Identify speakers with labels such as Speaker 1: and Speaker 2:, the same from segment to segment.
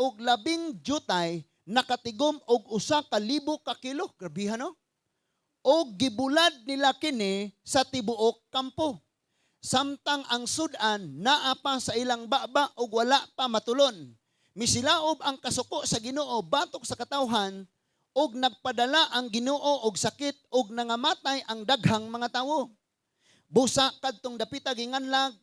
Speaker 1: og 10 jutay nakatigom og 1,000 ka kilo. Grabihan no? Og gibulad nila kini sa tibuok kampo. Samtang ang sudan naa pa sa ilang baba og wala pa matulon. Misilaob ang kasuko sa Ginoo batok sa katawhan og nagpadala ang Ginoo og sakit og nangamatay ang daghang mga tawo. Busa kadtong dapita ginganlag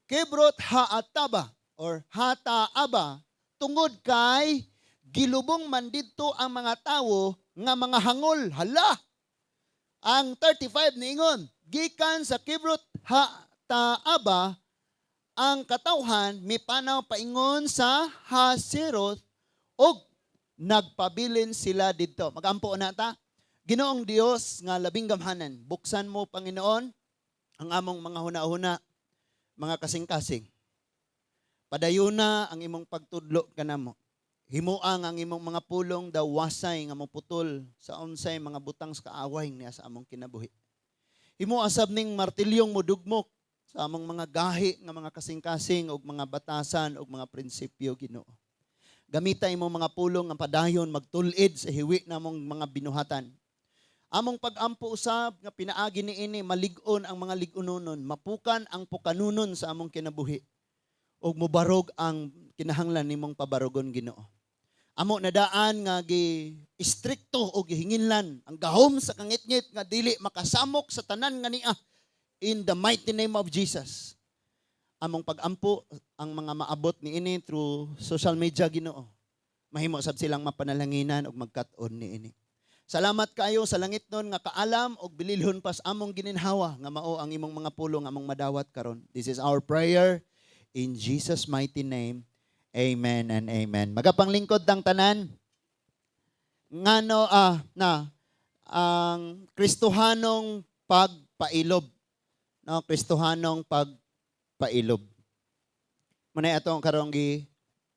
Speaker 1: Kibrot Haataba or Hataaba tungod kay gilubong man didto ang mga tawo nga mga hangol. Hala! Ang 35 niingon, gikan sa Kibrot Haataaba ang katawhan mipanaw paingon sa Haseroth og nagpabilin sila didto. Magampo na ta. Ginoong Dios nga labing gamhanan, buksan mo Panginoon ang among mga huna-huna, mga kasing-kasing. Padayuna ang imong pagtudlo kanamo. Himuang ang imong mga pulong daw wasay nga moputol sa unsay mga butang sa kaaway niya sa among kinabuhi. Himo asab ning martilyong modugmok sa among mga gahi nga mga kasing-kasing ug mga batasan ug mga prinsipyo Ginoo. Gamitay imong mga pulong nga padayon magtul-id sa hiwi namong mga binuhatan. Among pag-ampo usab nga pinaagi niini malig-on ang mga lig-unonon, mapukan ang pukanunon sa among kinabuhi ug mobarog ang kinahanglan nimong pabarogon Ginoo. Amo nadaan nga gi-istrikto o gihinginlan ang gahom sa kangit-ngit nga dili makasamok sa tanan nga niya in the mighty name of Jesus. Among pag-ampo ang mga maabot niini through social media Ginoo. Mahimo sab silang mapanalanginan ug magkat-on niini. Salamat kayo sa langit nun nga kaalam og bililhon pas among gininhawa nga mao ang imong mga pulong among madawat karon. This is our prayer in Jesus mighty name. Amen and amen. Magapanglingkod tang tanan. Ngano ang Kristohanong pagpailob. No, Kristohanong pagpailob. Muna atong karong gi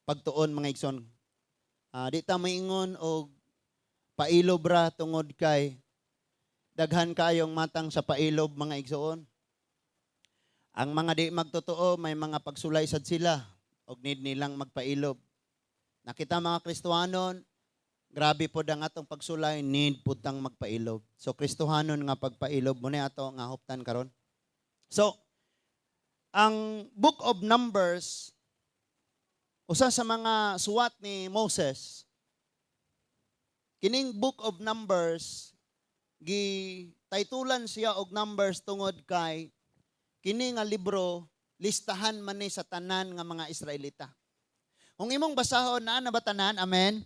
Speaker 1: pagtuon mga igsoon. Di ta maingon og pailob ra tungod kay daghan kayong matang sa pailob mga igsoon. Ang mga di magtotoo may mga pagsulay sad sila og need nilang magpailob. Nakita mga Kristohanon, grabe po ang atong pagsulay, need po tang magpailob. So Kristohanon nga pagpailob mo na ato nga huptan karon. So ang Book of Numbers usa sa mga suwat ni Moses. Kining Book of Numbers, gi-titulan siya og Numbers tungod kay kini nga libro, listahan man ni sa tanan nga mga Israelita. Kung imong basahon na ba tanan, amen?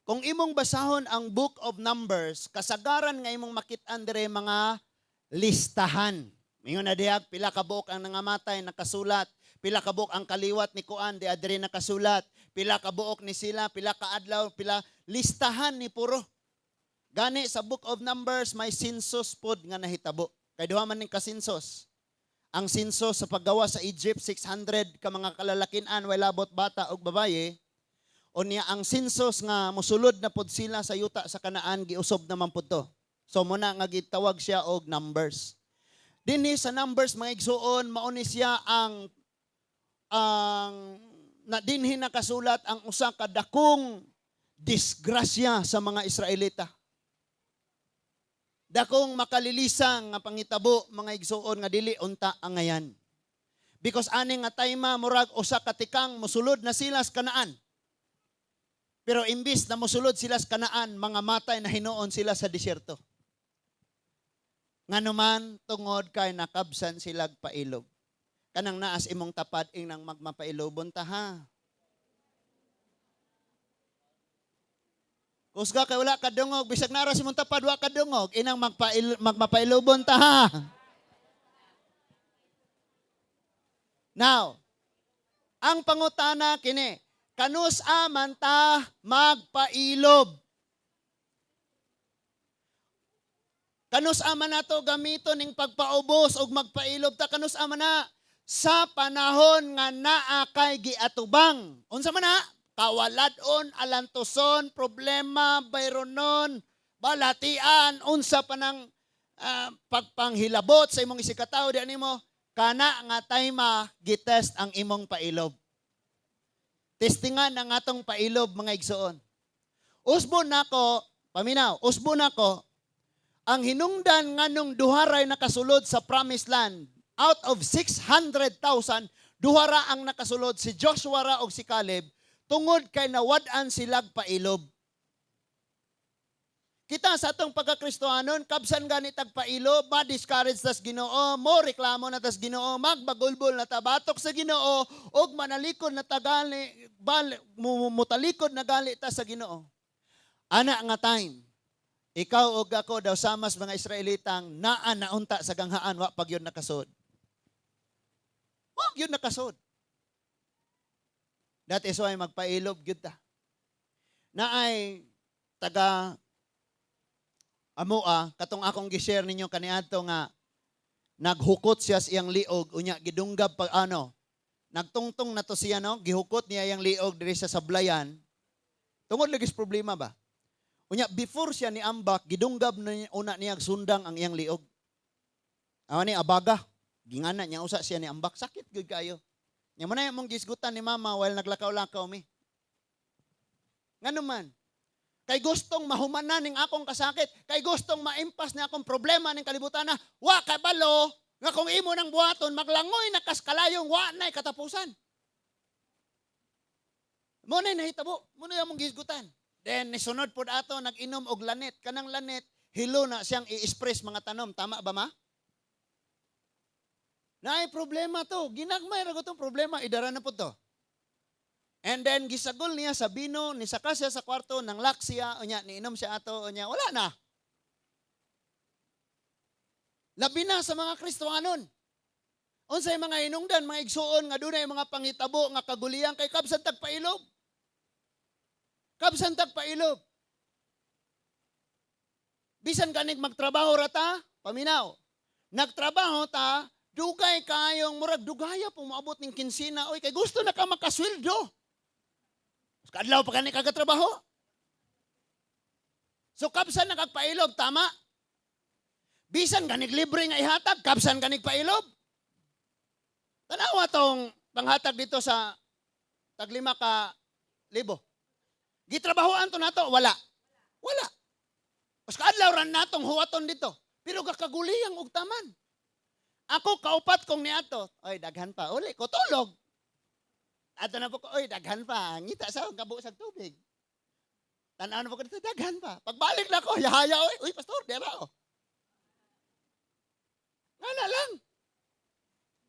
Speaker 1: Kung imong basahon ang Book of Numbers, kasagaran nga imong makit-an dire mga listahan. Mingon na diha, pila ka buok ang nangamatay, nakasulat. Pila ka buok ang kaliwat ni Kuan, di adire nakasulat. Pila ka buok ni sila, pila ka adlaw, pila listahan ni puro. Gani sa Book of Numbers may census pod nga nahitabo. Kay duha man ning ka-census. Ang census sa paggawa sa Egypt 600 ka mga kalalakinan way labot bata ug babaye. Unya ang census nga mosulod na pod sila sa yuta sa Kanaan giusob naman pod to. So muna nga gitawag siya og Numbers. Dinhi sa Numbers mga igsuon mao ni siya ang na dinhi nakasulat ang usa ka dakong disgrasya sa mga Israelita. Dakong makalilisang nga pangitabo mga igsuon nga dili unta ang ngayan. Because ani nga tayma murag usa ka tikang mosulod na sila sa Kanaan. Pero imbis na mosulod sila sa Kanaan, mga matay na hinuon sila sa disyerto. Nganuman tungod kay nakabsan sila pailog. Kanang naas imong tapad ing nang magmapailobon ta ha. Kusga kay wala ka dungog, bisag naras imong tapad wa ka dungog, inang magmapailobon ta ha. Now, ang pangutana kini, kanus aman ta magpailob? Kanus aman nato gamiton ning pagpaubos og magpailob ta, kanus aman na sa panahon nga naa kay giatubang. Unsa man na? Kawaladon, alantoson, problema, bayronon, balatian, unsa pa ng pagpanghilabot sa imong isikataw, di animo, kana nga tayma gitest ang imong pailob. Testingan ang atong pailob mga igsoon. Usbon nako, paminaw, usbon nako, ang hinungdan nganong duharay nakasulod sa promised land, out of 600,000, duhara ang nakasulod, si Joshua ra o si Caleb, tungod kay nawad-an silag pailob. Kita sa atong pagkakristohanon, kabsan gani tagpailob, ma-discourage tas Ginoo, mo reklamo na tas Ginoo, magbagulbol na tabatok sa Ginoo, og manalikod na tagali, mutalikod na gali ta sa Ginoo. Ana nga time, ikaw og ako daw samas mga Israelitang naa naunta sa ganghaan, wa pag yun nakasod. Wa yun nakasod. That is why magpailob gyud ta. Naay taga amoa, katong akong gi-share ninyo kaniadto nga naghukot siya sa iyang liog, unya gidunggab pag nagtungtong na to siya, no? Gihukot niya iyang liog diri sa sablayan. Tungod lagi sa problema ba? Unya before siya ni ambak, gidunggab na una niya sundang ang iyang liog. Awa ni abaga, gingana niya usa siya ni ambak, sakit gyud kayo. Nya man ay mong gisgutan ni mama while naglakaw-lakaw mi. Ngano man? Kay gustong mahumanan ning akong kasakit, kay gustong maimpas ni akong problema ning kalibutan na, wa kay balo, nga kung imo nang buhaton, maglangoy na kaskalayong, wa na'y katapusan. Muna nahitabo, muna yung mong gisgutan. Then, nisunod po ato, nag-inom og lanet. Kanang lanet, hilo na siyang i-express mga tanom. Tama ba ma? Naay problema to. Ginagmay ra itong problema, idara na po to. And then gisagol niya sa bino, ni saka siya sa kwarto, nang laksiya, o niya, niinom siya ato, o niya, wala na. Labi na sa mga Kristohanon. Unsay mga hinungdan, mga igsuon, nga dunay mga pangitabo, nga kaguliyang, kay kabsan tagpailob. Kabsan tagpailob. Bisan kanig magtrabaho rata, paminaw. Nagtrabaho ta, dugay kayong murag, dugaya po maabot ng kinsina, oy, kay gusto na ka makasweldo. Kadlaw pa kani kagatrabaho. So kabsan nakagpailog, tama? Bisan kanig libre nga ihatag, kabsan kanig pailob. Tanawa tong panghatag dito sa taglima ka libo. Gitrabahoan to nato, wala. Wala. Mas kadlaw ran natong huwaton dito. Pero kakaguliyang og taman. Ako kaupat kong niato, oy daghan pa, uli ko tulog. Ato na po ko, oy, daghan pa. Ngita sa kabo sa tubig. Tanaw na po ko dito, daghan pa. Pagbalik na ko, yahaya, oy, pastor, dera, oh. Nga na lang.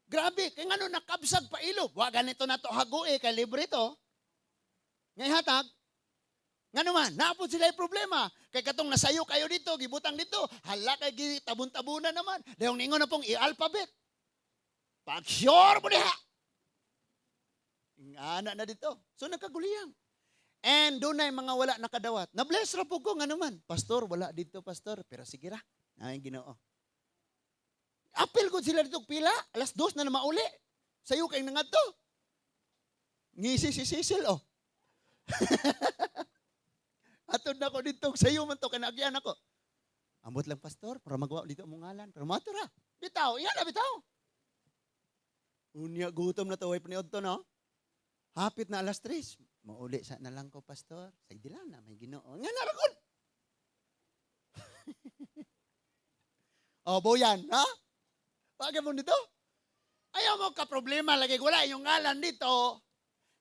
Speaker 1: Grabe, kaya nga nakabsag pa ilog. Wa ganito na to hagoe, kay libre to. Ngay hatag. Nga naman, naapod sila yung problema. Kay katong nasayo kayo dito, gibutang dito. Hala kay tabun-tabunan naman. Dahil ningon na pong i-alphabet. Pag-sure mo diha. Anak na dito. So nagkaguliyang. And doon na mga wala nakadawat. Na-bless ra po ko nga naman. Pastor, wala dito, pastor. Pero sige ra. Ay, Ginoo. Apil ko sila dito pila. Alas 2 na mauli. Sayo kayong nangadto. Ngisi si Cecil, oh. Atod na ko dito. Sayo man to. Kanagyan ako. Ambot lang, pastor. Para magawa dito mong ngalan. Pero matura. Bitaw. Iyan na, bitaw. Unya, gutom na to. Way paniod to, no? Hapit na alas 3. Mauli sa na lang ko, pastor. Sa idila na, may Ginoo. Nga narakon. O, boyan, ha? Bagay mo dito? Ayaw mo ka problema, lagi wala yung ngalan dito.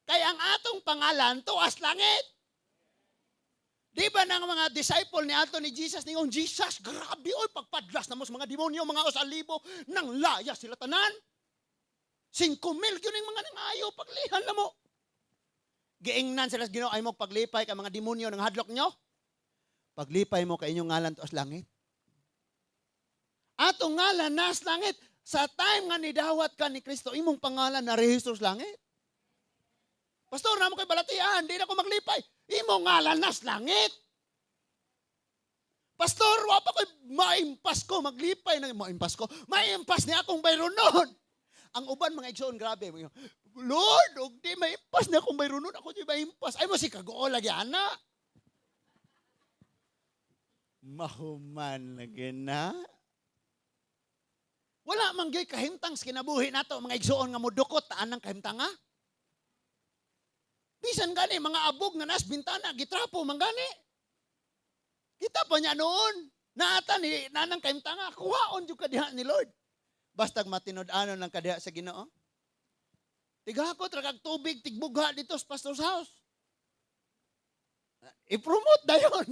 Speaker 1: Kaya ang atong pangalan, tuas langit. Di ba ng mga disciple ni ato ni Jesus, niyong Jesus, grabe, oy, pagpadlas na mo sa mga demonyo, mga osalibo, nang laya sila tanan. 5,000 yun yung mga nangayo, paglihan na mo. Giingnan sila sa Ginoo, ay mo paglipay ka mga demonyo ng hadlok nyo. Paglipay mo ka inyong ngalan tuas langit. Atong ngalan nas langit. Sa time nga nidawat ka ni Kristo, imong pangalan na rehistro sa langit. Pastor, na mo kay balatian, di na ko maglipay. Imong ngalan nas langit. Pastor, wa pa ko'y maimpas ko, maglipay na maimpas ko. Maimpas ni akong bayron noon. Ang uban mga igsoon, grabe. Lord, og di maimpas na akong bayron noon. Ako di maimpas. Ay mo si kagool lagi, ana. Mahuman lagi na. Wala man gyud kahimtang sa kinabuhi nato mga igsoon nga modukot taan ng kahimtanga. Bisan gani, mga abog na nas bintana, gitrapo, manggani. Kita pa niya noon. Naata ni nanang kaimtanga, kuhaon yung kadiha ni Lord. Basta matinud-ano ng kadiha sa Ginoo. Tigakot, ragag tubig, tigbugha dito sa pastor's house. I-promote na yun.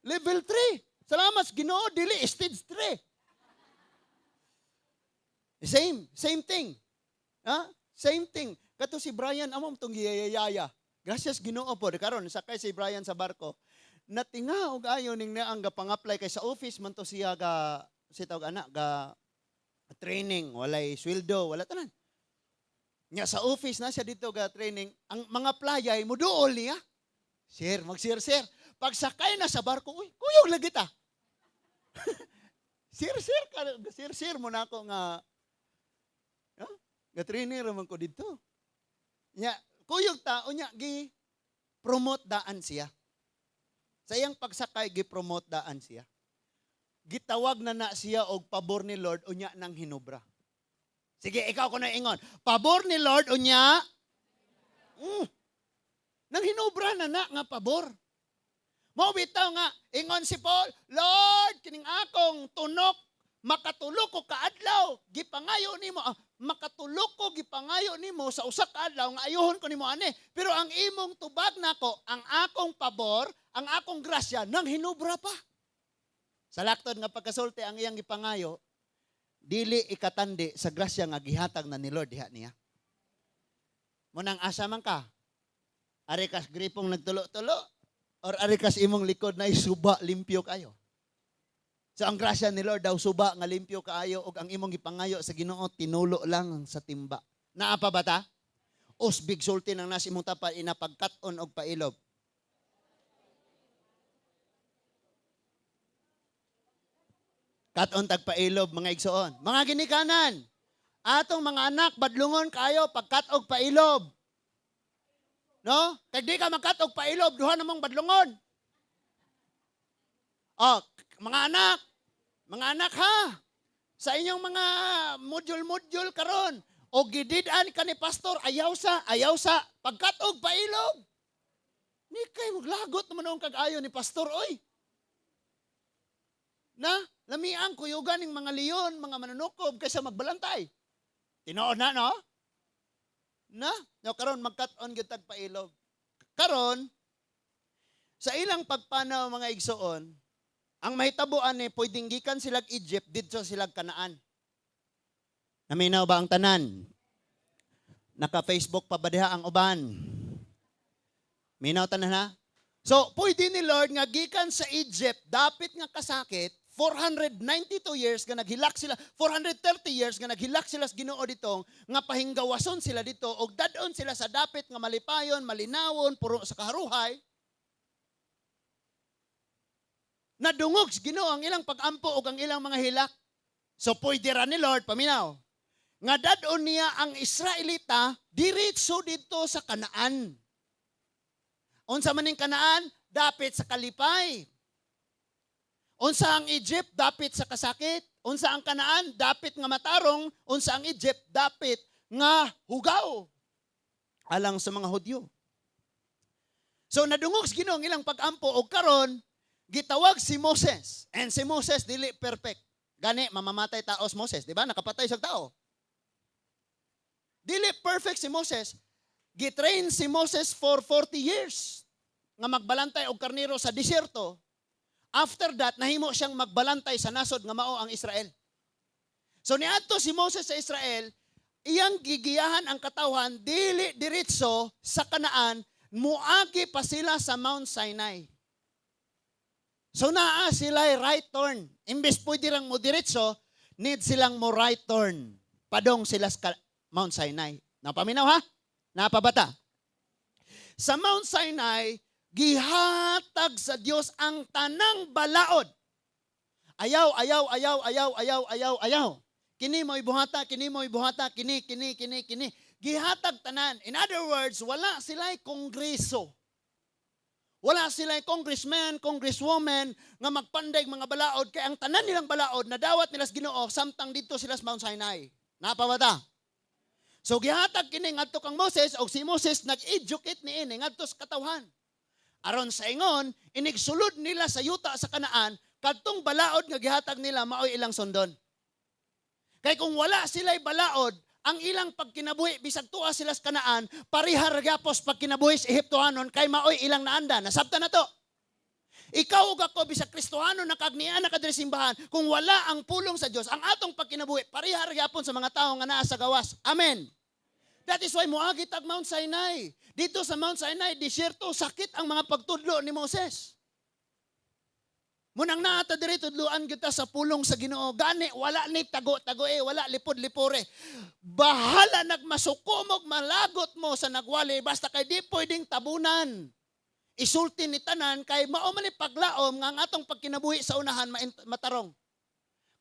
Speaker 1: Level 3. Salamat, Ginoo, dili, stage 3. Same thing. Same thing. Kato si Brian, amom itong yayayaya. Gracias, Ginoo po. Karon sakay si Brian sa barko. Natingaog ayo ning naang pang-apply kay sa office man to siya ga si tawag anak ga training, walay sweldo, wala tanan. Nya sa office na siya dito ga training, ang mga playay muduol niya. Mag-share. Pag sakay na sa barko, uy, kuyog lagi ta. Share mo na ako nga ga training raman ko dito. Nya kuyog ta unya gi promote daan siya. Sa iyang pagsakay, gi-promote daan siya. Gitawag na siya og pabor ni Lord, unya ng hinubra. Sige, ikaw ko na ingon. Pabor ni Lord, unya, nang hinubra na nga pabor. Mo bitaw nga, ingon si Paul, Lord, kining akong tunok, makatulok ko kaadlaw, gipangayo nimo, makatulok ko gipangayo nimo sa usa ka adlaw nga ayohon ko nimo ani. Pero ang imong tubag nako, ang akong pabor, ang akong grasya nang hinubra pa. Sa laktod nga pagkasulti ang iyang gipangayo, dili ikatandi sa grasya nga gihatag na ni Lord diha niya. Munang asa man ka? Ari kas gripong nagtulo-tulo or ari kas imong likod na isuba limpyo kayo. So ang grasya ni Lord daw suba nga limpyo kaayo ug ang imong gipangayo sa Ginoo tinulo lang sa timba. Naa pa bata? Usbig sulti nang nas imong tapal inapagkat-on og pailob. Kat-on tag pailob mga igsoon. Mga ginikanan, atong mga anak badlungon kayo pagkat og pailob. No? Kag di ka magkat og pailob duha namong badlungon. Oh, mga anak ha, sa inyong mga module karon, o gididan ka ni pastor, ayaw sa, pagkat og pailog. Ni kay maglagot naman ang kag-ayo ni pastor, oy. Na, lamiang kuyugan ng mga leon, mga manunukob, kaysa magbalantay. Tinood na, no? No, karon magkat-on gyud tag pailog. Karon, sa ilang pagpanaw mga igsoon, ang mahitabuan ni pwedeng gikan silag Egypt didto silag Kanaan. Naminaw ba ang tanan? Naka-Facebook pa ba diha ang uban? Minaw tanan ha? So, pwede ni Lord nga gikan sa Egypt, dapit nga kasakit, 492 years nga naghilak sila, 430 years nga naghilak sila sa Ginoo ditong, nga pahinggawason sila dito, og dadon sila sa dapit nga malipayon, malinawon, puro sa kaharuhay, nadungog sa Ginoo ang ilang pag-ampo o ang ilang mga hilak. So pwede ra ni Lord, paminaw, nga dadon niya ang Israelita diretso dito sa Kanaan. Unsa man ning Kanaan? Dapit sa kalipay. Unsa ang Egypt? Dapit sa kasakit. Unsa ang Kanaan? Dapit nga matarong. Unsa ang Egypt? Dapit nga hugaw. Alang sa mga Hudyo. So nadungog sa Ginoo ang ilang pag-ampo o karon gitawag si Moses. And si Moses dili perfect. Gani, mamamatay taos Moses. Di ba? Nakapatay sa tao. Dili perfect si Moses. Gitrain si Moses for 40 years. Nga magbalantay og karnero sa disyerto. After that, nahimo siyang magbalantay sa nasod nga mao ang Israel. So niadto si Moses sa Israel, iyang gigiyahan ang katawhan, dili diretso sa Kanaan, muagi pa sila sa Mount Sinai. So naa sila right turn. Imbes pwede lang mo diretso, need silang mo right turn. Padong sila sa Mount Sinai. Napaminaw ha? Napabata? Sa Mount Sinai, gihatag sa Dios ang tanang balaod. Ayaw. Kini mo'y buhata, kini. Gihatag tanan. In other words, wala sila'y kongreso. Wala sila'y congressman, congresswoman nga magpanday mga balaod kay ang tanan nilang balaod na dawat nila sa Ginoo samtang dito sila sa Mount Sinai. Napabata? So gihatag kini ngadto kang Moses og si Moses nag-educate niini ngadto sa katawhan. Aron sa ingon, inigsulod nila sa yuta sa Kanaan, kadtong balaod nga gihatag nila maoy ilang sondon. Kay kung wala sila'y balaod, ang ilang pagkinabuhi bisag tuwa sila sa Kanaan, parihar gyapos pagkinabuhi sa Ehiptohanon kay maoy ilang naanda. Nasabtan na to. Ikaw ug ako bisag Kristohano nakagnian na kadiri simbahan, kung wala ang pulong sa Dios, ang atong pagkinabuhi parihar gyapon sa mga tawo nga naa sa gawas. Amen. That is why moagi tag Mount Sinai. Dito sa Mount Sinai, disyerto, sakit ang mga pagtudlo ni Moses. Munang naata diri tudloan kita sa pulong sa Ginoo. Gani wala ni tago-tago wala lipod-lipore. Bahala nagmasukumog malagot mo sa nagwali basta kay di pwedeng tabunan. Isulti ni tanan kay mao man ni paglaom nga ang atong pagkinabuhi sa unahan matarong.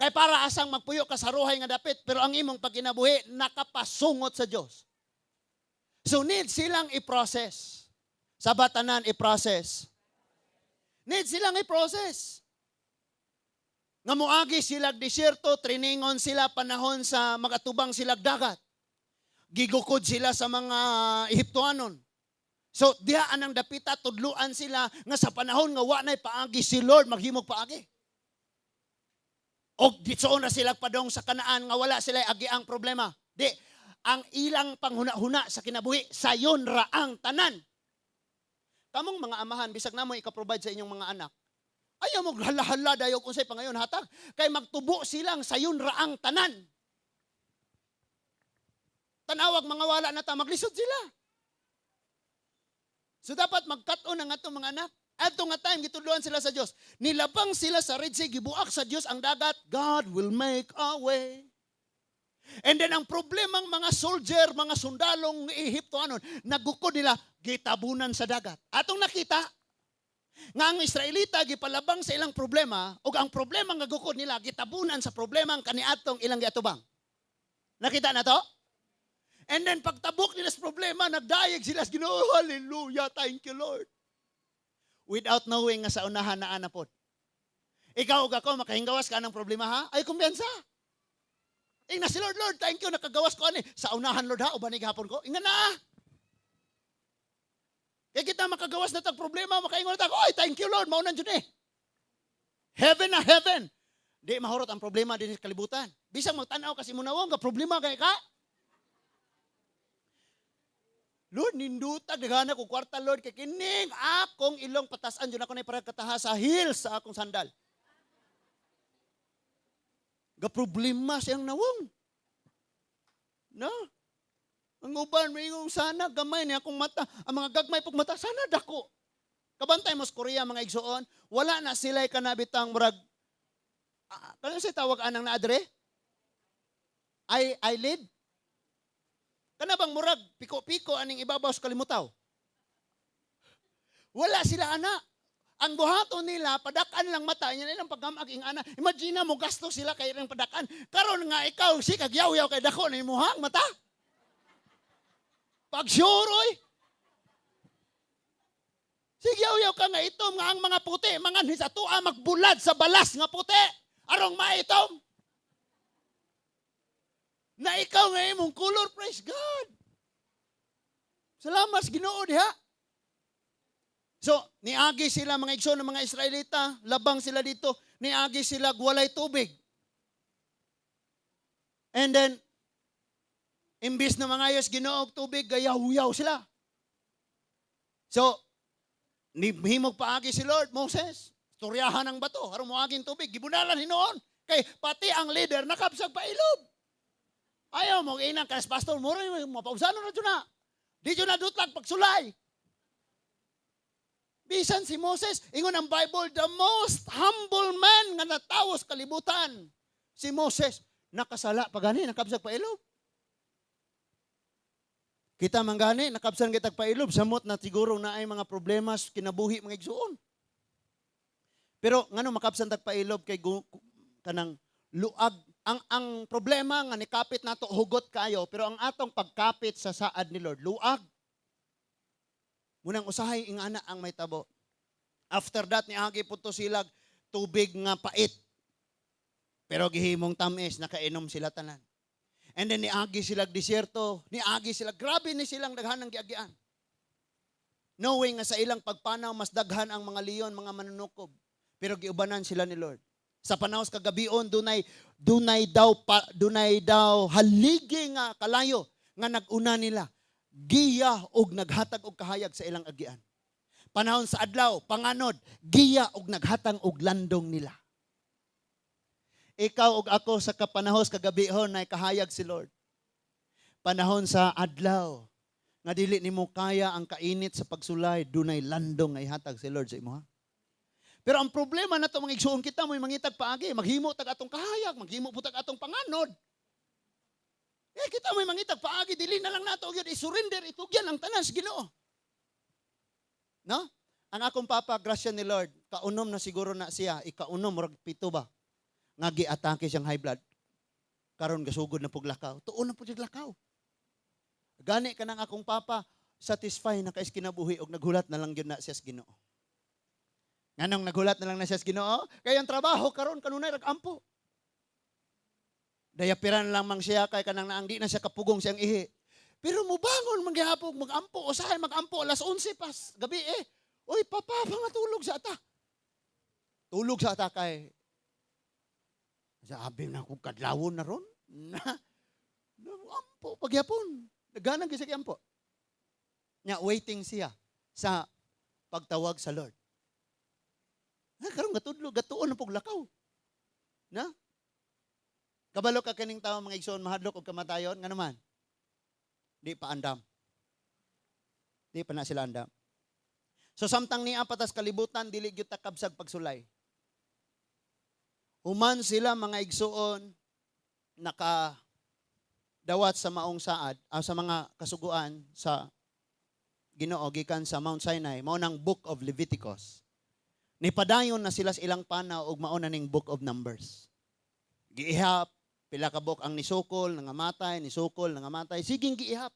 Speaker 1: Kay para asang magpuyo ka sa ruhay nga dapit pero ang imong pagkinabuhi nakapasungot sa Dios. So need silang i-process. Sa batanan i-process. Need silang i-process. Nga moagi silag disyerto, triningon sila panahon sa magatubang silag dagat. Gigukod sila sa mga Ehiptoanon. So diyaan ang dapita, tudluan sila nga sa panahon nga wa nay paagi si Lord maghimog paagi. O ditsoon na sila padong sa Kanaan nga wala sila agi ang problema. Di, ang ilang panghuna-huna sa kinabuhi, sayon ra ang tanan. Kamong mga amahan, bisag na mo ika-provide sa inyong mga anak, ayaw mo hala-hala dayog unsay pangayon hatag. Kay magtubo silang sayon ra ang tanan. Tanawag mga wala na ta, maglisod sila. So dapat magkat-on ang atong mga anak. Adto nga time gitudloan sila sa Dios. Nilabang sila sa Red Sea, gibuak sa Dios ang dagat. God will make a way. And then ang problemang mga soldier, mga sundalong Ehiptoanon, nagukod nila, gitabunan sa dagat. Atong nakita, nga ang Israelita gipalabang sa ilang problema, o ang problema nga gukod nila, gitabunan sa problema ang kaniatong ilang giatubang. Nakita na to? And then pagtabok nila sa problema, nagdayeg sila sa Ginoo, hallelujah, thank you Lord. Without knowing nga sa unahan na anapod. Ikaw o ako, makahingawas ka ng problema ha? Ay kumbiyansa. Ingna si Lord, Lord, thank you, nakagawas ko ani. Sa unahan Lord ha, o banig hapon ko? Ingna na. Kaya kita makagawas na tag problema, makaingon na tag, oy, thank you Lord, maunan dyan eh. Heaven na heaven. Di mahurot ang problema din sa kalibutan. Bisang magtanaw kasi munawang, ka problema kay ka. Lord, nindutag, nagana ko kwarta Lord, kay kining akong ilong patasan dyan ako na iparagkataha sa heels sa akong sandal. Ga-problema siyang nawong. No? Ang uban, may yung sana, gamay niya akong mata. Ang mga gagmay pag mata, sana dako. Kabantay mo sa Korea, mga igsoon, wala na sila'y kanabitang murag, kano siya tawag anang naadre? Eyelid? Kanabang murag, piko-piko, aning ibabaw sa kalimutaw. Wala sila ana. Ang buhaton nila, padakan lang mata, yan ilang pagkamag ing ana. Imagine mo, gasto sila kay ilang padakan. Karon nga ikaw, si kagyaw-yaw kay dako na imuhang mata. Pagsyuroy. Sigyaw-yaw ka nga itom nga ang mga puti, mga nisatua magbulad sa balas nga puti. Arong maitom. Na ikaw nga imong color, praise God. Salamat sa Ginoo diha. So, niagi sila mga igsoon ng mga Israelita, labang sila dito, niagi sila walay tubig. And then, imbis na mga ayos Ginoo og tubig, gayaw-yaw sila. So, himog paagi si Lord, Moses, storyahan ang bato, aron moaging tubig, gibunalan hinoon. Kay pati ang leader nakabsag pa ilog. Ayaw mo inang kas pastor mo rin mapausano na dyan na. Di dyan na dutlag pagsulay. Bisan si Moses, ingon ang Bible, the most humble man nga natawos kalibutan. Si Moses, nakasala pa gani, nakabsag pa ilog. Kita man gani, nakabsag kitag pa ilog, samot na siguro na ay mga problemas, kinabuhi mga igsuon. Pero ngano makabsag tag pa ilog kay kanang luag. Ang problema nga nikapit nato hugot kayo, pero ang atong pagkapit sa saad ni Lord, luag. Munang usahay ing ana ang may tabo. After that, niagi po to silag tubig nga pait. Pero gihimong tamis, nakainom sila tanan. And then niagi sila disyerto, niagi sila, grabe ni silang daghan ng giagian. Knowing nga sa ilang pagpanaw, mas daghan ang mga leon, mga manunukob. Pero giubanan sila ni Lord. Sa panahos kagabion, dunay daw haligi nga kalayo nga naguna nila. Giya og naghatag og kahayag sa ilang agian. Panahon sa adlaw, panganod, giya og naghatang og landong nila. Ikaw og ako sa kapanahos kagabihon na kahayag si Lord. Panahon sa adlaw, nga dili nimo kaya ang kainit sa pagsulay, dunay landong nga ihatag si Lord sa imo ha. Pero ang problema na ito, mga igsuon kita, may mangitag paagi, maghimo tag atong kahayag, maghimo po tag atong panganod. Kita may mangitag paagi, dili na lang nato yun, isurrender, itugyan ang tanan sa Ginoo. No? Ang akong papa, grasya ni Lord, kaunom na siguro na siya, ikaunom, murag pito ba? Nga giatake siyang high blood. Karon gasugod na puglakaw. Tuon na po lakaw. Gani ka ng akong papa, satisfy na kais kinabuhi og naghulat na lang yun na siya sa Ginoo. Nganong naghulat na lang na siya sa Ginoo? Kaya ang trabaho karon kanunay ragampo. Dayapiran lang mang siya kay kanang naang di na siya kapugong siyang ihi. Pero mubangon manggihapon magampo, usahay magampo alas 11 pas gabi Uy papa, pangatulog sa ata. Tulog sa ata kay sabi na kung kadlawon na ron. Ampo pagyapon. Nagganang kasi ampo. Nya waiting siya sa pagtawag sa Lord. Karong gatudlo, gatuon na pog lakaw. Na? Kabalo ka kaning tao mga igsoon mahadlok og kamatayon nga naman. Di pa andam. Di pa na sila andam. So samtang niya patas kalibutan dili gyud takabsag pagsulay. Human sila mga igsoon naka dawat sa maong saad, sa mga kasuguan sa Ginoo gikan sa Mount Sinai, mao nang Book of Leviticus. Nipadayon na sila sa ilang panaw ug mao na ning Book of Numbers. Giihap, pila ka book ang nisukol, nangamatay, nisukol, nangamatay. Siging giihap.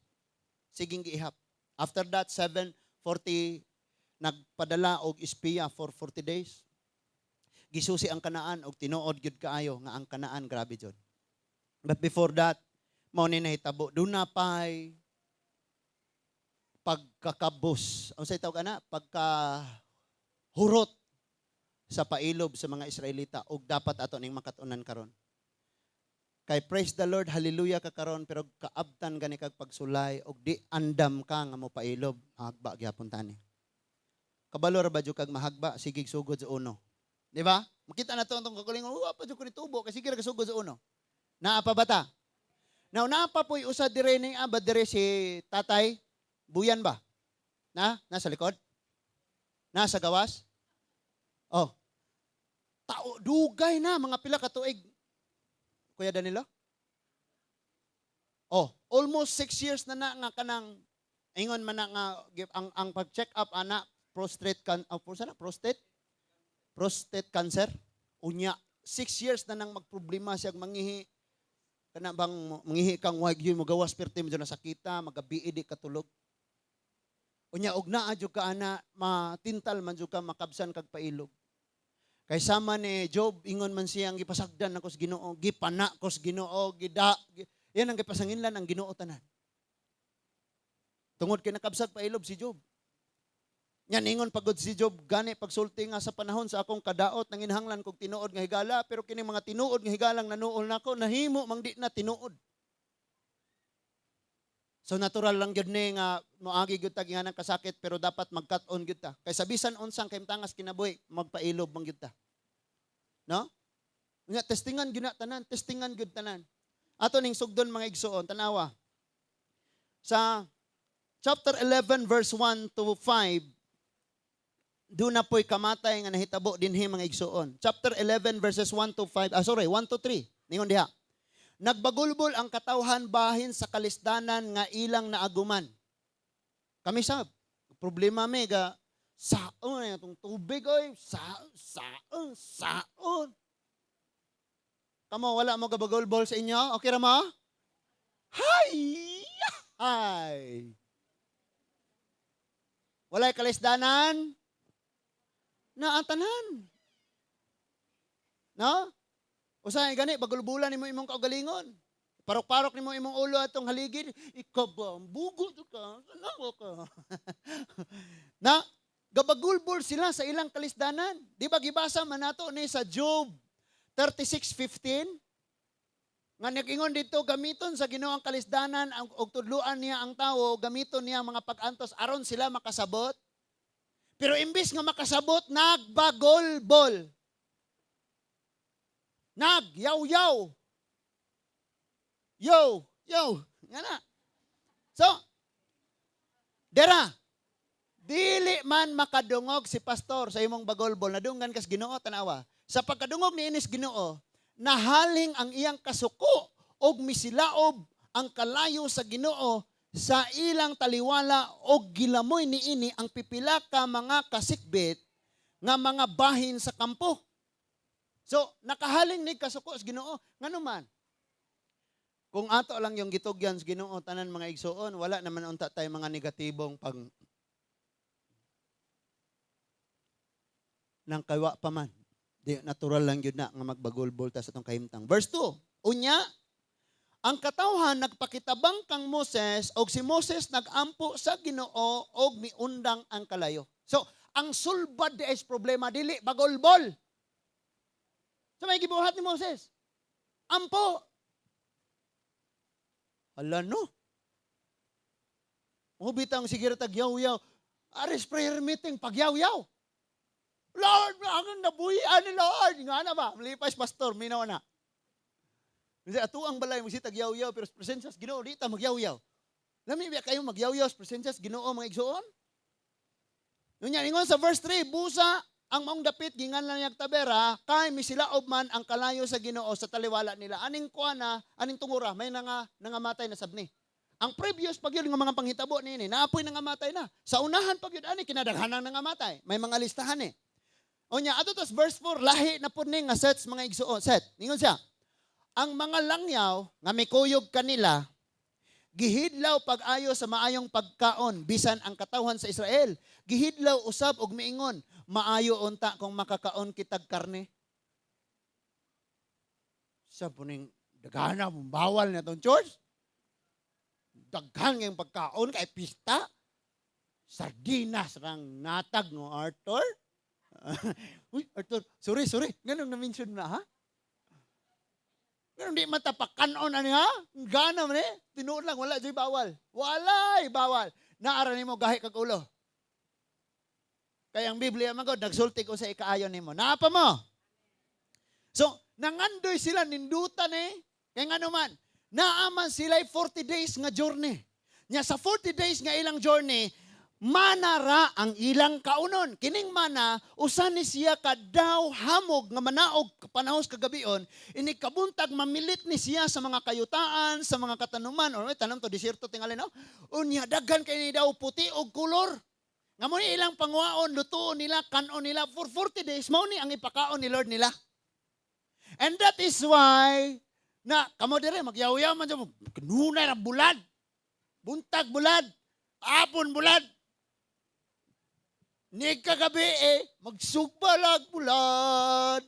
Speaker 1: Siging giihap. After that, 740, nagpadala og espiya for 40 days. Gisusi ang Kanaan og tinuod gyud kaayo nga ang Kanaan grabe jud. But before that, mao ni nahitabo dunapay pagkakabos. Unsay tawag ana? Pagkahurot sa pailob sa mga Israelita ug dapat ato ning makatunan karon. Kay praise the Lord, hallelujah ka karon pero kaabtan gani kag pagsulay ug di andam ka nga mo pailob, hagba gyapon tani. Kabalo ra ba jud kag mahagba sigig sugod sa uno. Di ba? Makita na to ang kagulingon, pa jud ko ni tubo kasi sige ra sugod sa uno. Naa pa bata? Now naa pa poy usa dire ning abad dire si Tatay Buyan ba? Nasa likod? Nasa gawas? Oh. Dugay na mga pila ka tuig. Kuya Danilo? Oh, almost 6 years na nga kanang ingon man na nga ang pag-check up ana prostate cancer. Unya 6 years na nang magproblema siya mangihi kana bang mangihi kang wagyo mo gawas perti mo na sakita magabii di katulog. Unya og naa jud ka ana matintal man jud ka makabsan kag pailog. Kay sama ni Job, ingon man siyang gipasagdan ako sa Ginoo, gipana ko sa Ginoo, yan ang gipasanginlan ang Ginoo tanan. Tungod kay nakabsag pa ilob si Job. Yan ingon pagod si Job, gani pagsulti nga sa panahon sa akong kadaot, nang inhanglan kog tinuod nga higala, pero kini mga tinuod nga higalang nanuol nako, nahimo mang di na tinuod. So natural lang gyud ni nga moagi gyud ta gihanang kasakit pero dapat mag-cut-on gyud ta. Kay sa bisan unsang kayimtangas kinabuhi magpailob man gyud ta. No? Nga testingan gyud na tanan, testingan gyud tanan. Ato ning sugdon mga igsoon, tanawa. Sa chapter 11 verse 1 to 5 do na po'y kamatay nga nahitabo dinhi mga igsoon. Chapter 11 verses 1 to 5, 1 to 3. Ningon diha. Nagbagulbol ang katawhan bahin sa kalisdanan nga ilang naaguman. Kami sab, problema mega, saon itong tubig oy, saon. Kamo wala mo gabagulbol sa inyo? Okay ra mo? Hay. Walay kalisdanan? Na ang tanan. No? Usahay gani bagulbulan nimo imong kaugalingon. parok-parok nimo imong ulo atong haligid, ikaw ba, bugo ka, sanawa ka. Na, gabagulbol sila sa ilang kalisdanan. Di ba gibasa man nato ni sa Job 36:15? Nga nag-ingon dito, gamiton sa Ginoo ang kalisdanan, og tudluan niya ang tawo, gamiton niya ang mga pag-antos, aron sila makasabot. Pero imbis nga makasabot, nagbagolbol. Nagyaw-yaw. Yo, nga na. So, dera, dili man makadungog si pastor sa imong bagolbol, nadunggan kas Ginoo tanawa. Sa pagkadungog ni inis Ginoo, nahaling ang iyang kasuko og misilaob ang kalayo sa Ginoo sa ilang taliwala og gilamoy niini ang pipila ka mga kasikbit nga mga bahin sa kampo. So, nakahaling ni kasuko sa Ginoo ngano man. Kung ato lang yung gitugyan sa Ginoo tanan mga igsoon, wala naman unta tay mga negatibong pag nang kaywa pa man. Di natural lang yun na nga magbagulbol ta sa itong kahimtang. Verse 2, unya, ang katawhan nagpakitabang kang Moses og si Moses nagampo sa Ginoo og miundang ang kalayo. So, ang sulbad di is problema, dili bagolbol. So, may gibuhat ni Moses. Ampo. Hala no. Bitang sige tagyaw-yaw. Aris prayer meeting, pagyaw-yaw. Lord, ang nabuhian ni Lord. Nga na ba? Malipas, pastor, minaw na. Kasi ato ang balay, magsitag yaw-yaw, pero presensya sa Ginoo, di ta magyaw-yaw. Lami ba kayo magyaw-yaw sa presensya sa Ginoo, mga igsoon? Yun yan, ingon sa verse 3, busa ang maong dapit, gingan lang niyag tabera, kay misilaob man ang kalayo sa Ginoo sa taliwala nila. Aning kuana, aning tungura, may nangamatay na sabni. Ang previous pag yun, ng mga panghitabo ni naapoy nangamatay na. Sa unahan pag yun, kinadaghanang nangamatay. May mga listahan eh. O niya, ato tos verse 4, lahi na po nga sets mga igsuon. Set, ningon siya, ang mga langyaw, nga may kuyog kanila, gihidlaw pag-ayo sa maayong pagkaon, bisan ang katawhan sa Israel. Gihidlaw usab og miingon, maayo unta kung makakaon kitag karne. Sa puning, dagana mong bawal na itong church. Daghan yung pagkaon kay pista. Sardinas rang natag no Arthur. Uy, Arthur, sorry. Ganun na-mention na, ha? Ganun di matapakanon, ano ha? Gana man eh. Tinuod lang, wala dyan bawal. Walay bawal. Naara ni mo gahi kag ulo. Kaya ang Biblia, magod, nagsulti ko sa ikaayon ni mo. Naapa mo? So, nangandoy sila, nindutan eh. Kaya nga naman, naaman sila 40 days nga journey. Nya sa 40 days nga ilang journey, manara ang ilang kaunon. Kining mana, usan ni siya kadaw hamog nga manaog panahos kagabion, ini kabuntag mamilit ni siya sa mga kayutaan, sa mga katanuman, o tanong to, desierto tingali no? Unya, daghan kay ni daw puti og kulor. Nga mo ni ilang pangwaon, lutuon nila, kanon nila, for 40 days, mao ni ang ipakaon ni Lord nila. And that is why, na, kamo dire, magyaw-yaw man dyan, kanunay na bulad, buntag bulad, apon bulad, ni kagabi magsugbalag bulad.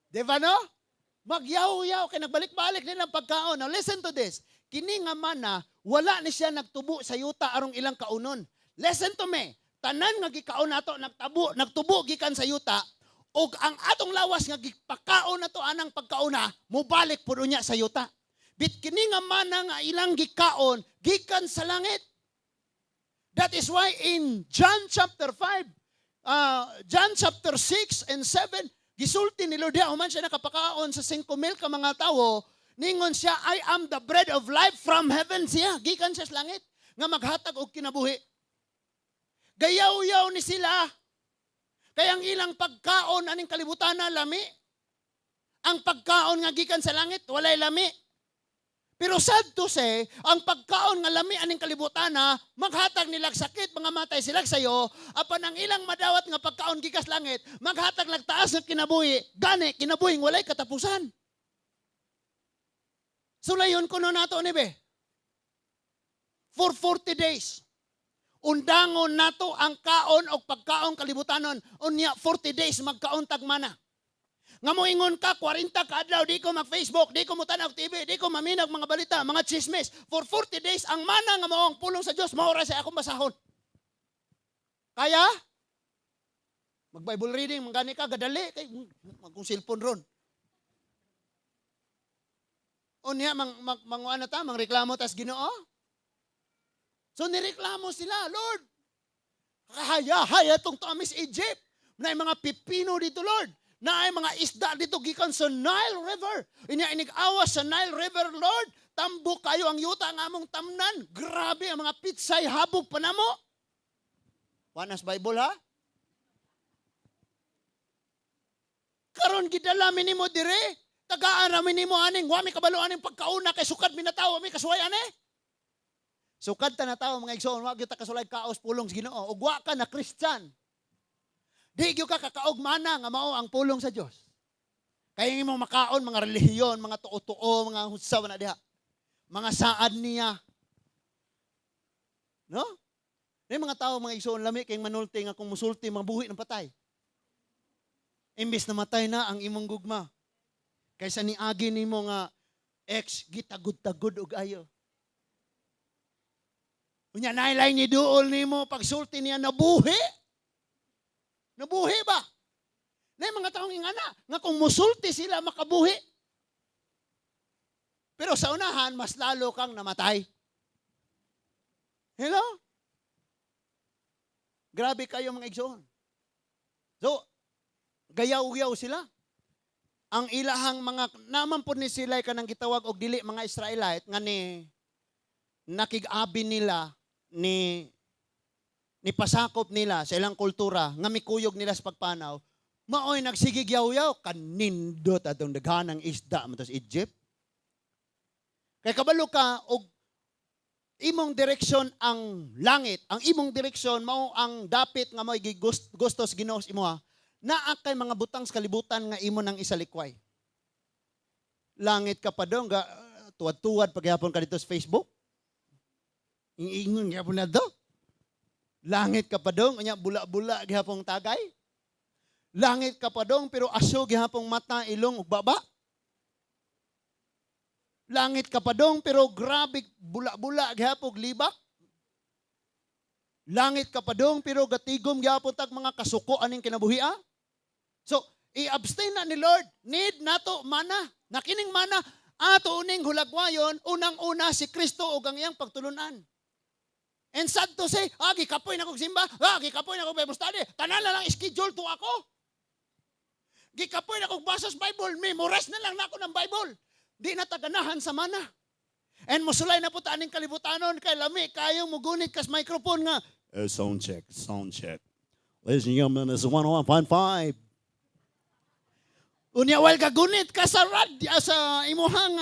Speaker 1: Di ba no? Magyaw-yaw, kaya nagbalik-balik nilang pagkaon. Now listen to this. Kini nga mana, wala ni siya nagtubo sa yuta arong ilang kaunon. Listen to me. Tanan nga gikaon nato, nagtubo gikan sa yuta, og ang atong lawas nga gipakaon nato anang pagkauna, mubalik pud unya sa yuta. Bit kini nga mana nga ilang gikaon, gikan sa langit. That is why in John chapter 5, John chapter 6 and 7, gisulti ni Lord, human siya nakapakaon sa 5,000 ka mga tao, ningon siya, I am the bread of life from heaven siya. Gikan siya sa langit, nga maghatag og kinabuhi. Gayaw-yaw ni sila. Kaya ang ilang pagkaon, aning kalibutan na lami. Ang pagkaon nga gikan sa langit, walay lami. Pero sad to say, ang pagkaon nga lami aning kalibutan na, maghatag nilag sakit, mga matay sila sayo, apan ang ilang madawat nga pagkaon gikas langit, maghatag nagtaas ng kinabuhi, gani, kinabuhing walay katapusan. Sulayon ko no nato ni be. For 40 days, undangon nato ang kaon o pagkaon kalibutanon, unya 40 days magkaon tagmana. Nga moingon ka, 40 ka adlaw, di ko mag-Facebook, di ko mutanag TV, di ko maminag mga balita, mga chismis. For 40 days, ang mana nga mao ang pulong sa Dios, maura sa akong basahon. Kaya? Mag-Bible reading, manggani ka, gadali, kay kung cellphone ron. O niya, ano ta, mangreklamo tas Ginoo. So nireklamo sila, Lord, haya itong tamis Egypt, na mga pipino dito, Lord, na ay mga isda dito gikan sa Nile River. Inig-awas sa Nile River, Lord. Tambo kayo ang yuta ang among tamnan. Grabe ang mga pitsay habog pa namo. Wanas Bible ha? Karon gidala minimo dire. Tagaan ramin nimo aning wa mi kabalo aning pagkauna kay sukad minatawo mi kasuway ani. Sukad ta na tawo mga igsoon, wa gyud ta kasulay kaos pulong sa Ginoo. Ug wa ka na Christian. Di gyud ka kakaog mana nga mao ang pulong sa Dios. Kaya imong makaon mga relihiyon, mga tuo-tuo, mga husaw na diha. Mga saad niya. No? May mga tao mga igsoon lami kay manulti nga kung musulti mga buhi ng patay. Imbis na matay na ang imong gugma. Kaysa niagi nimo nga ex gitagud-tagud og ayo. Unya nailay ni duol nimo pagsulti niya nabuhi. Nabuhi ba? Na mga taong ingana, nga kung musulti sila makabuhi. Pero sa unahan, mas lalo kang namatay. Hello? Grabe kayo mga igsoon. So, gayaw-gayaw sila. Ang ilahang mga, naman po ni sila kanang gitawag og dili mga Israelite, nga ni nakig-abi nila ni pasakop nila sa ilang kultura, nga mikuyog nila sa pagpanaw, maoy nagsigig yaw-yaw, kanindot atong daghanang isda mo sa Egypt. Kay kabalo ka, og imong direksyon ang langit, ang imong direksyon, mao ang dapit nga may gustos Ginoo imuha, naa kay mga butang sa kalibutan nga imo nang isalikway. Langit ka pa dong, tuwad-tuwad paghapon ka dito sa Facebook. Ingon gyapon na do. Langit ka pa dong, anya bula-bula gihapong tagay. Langit ka pa dong, pero aso gihapong mata, ilong, ug baba. Langit ka pa dong, pero grabe bula-bula gihapong libak. Langit ka pa dong, pero gatigom gihapon tag mga kasuko aning kinabuhia. So, i-abstain na ni Lord. Need nato mana. Nakining mana, ato uning hulagwayon, unang-una si Kristo ug ang iyang pagtulunan. And sad to say, gikapoy na kong simba, gikapoy na kong Bible study, tanan na lang schedule to ako. Gikapoy na kong basa sa Bible, memorize na lang na ako ng Bible. Di na taganahan sa mana. And musulay na po taning kalibutanon, kay lami, kayong mugunit kas microphone nga, sound check. Ladies and gentlemen, this is 101.5. Unya, while gagunit ka sa sa imuhang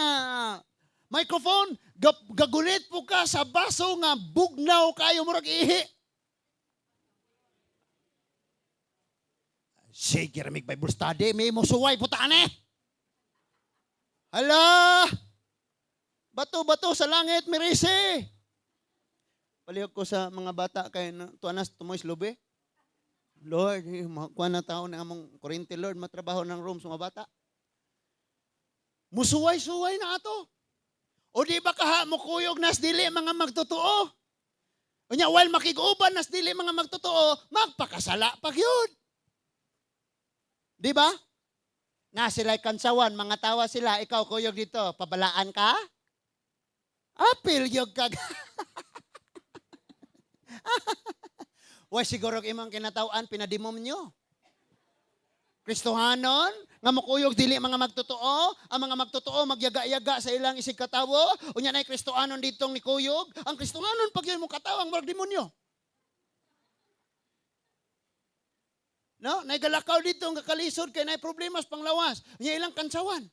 Speaker 1: microphone, gagunit po ka sa baso nga bugnaw kayo murag ihi. Sige, ramig Bible study, may musuway po taane. Hala! Bato-bato sa langit, mirisi. Palihog ko sa mga bata kay tuanas tumoy slobe. Lord, kuha na tao na among kurente, Lord, matrabaho ng room sa mga bata. Musuway-suway na ato. O di ba kaha mo kuyog nas dili mga magtotoo? O nya, while makiguban nas dili mga magtotoo, magpakasala pag yun. Di ba? Nga sila'y kansawan, mga tawa sila, ikaw kuyog dito, pabalaan ka? Apil yog kag. Why siguro imong kinatawan, pinadimom nyo. Kristohanon, nga makuyog dili mga magtotoo, ang mga magtotoo magyaga-yaga sa ilang isig katawo, unya na'y Kristohanon ditong ni kuyog, ang Kristohanon pag yun mong katawang marag demonyo. No? Naigalakaw dito ang kakalisod kay na'y problemas panglawas, unya ilang kansawan.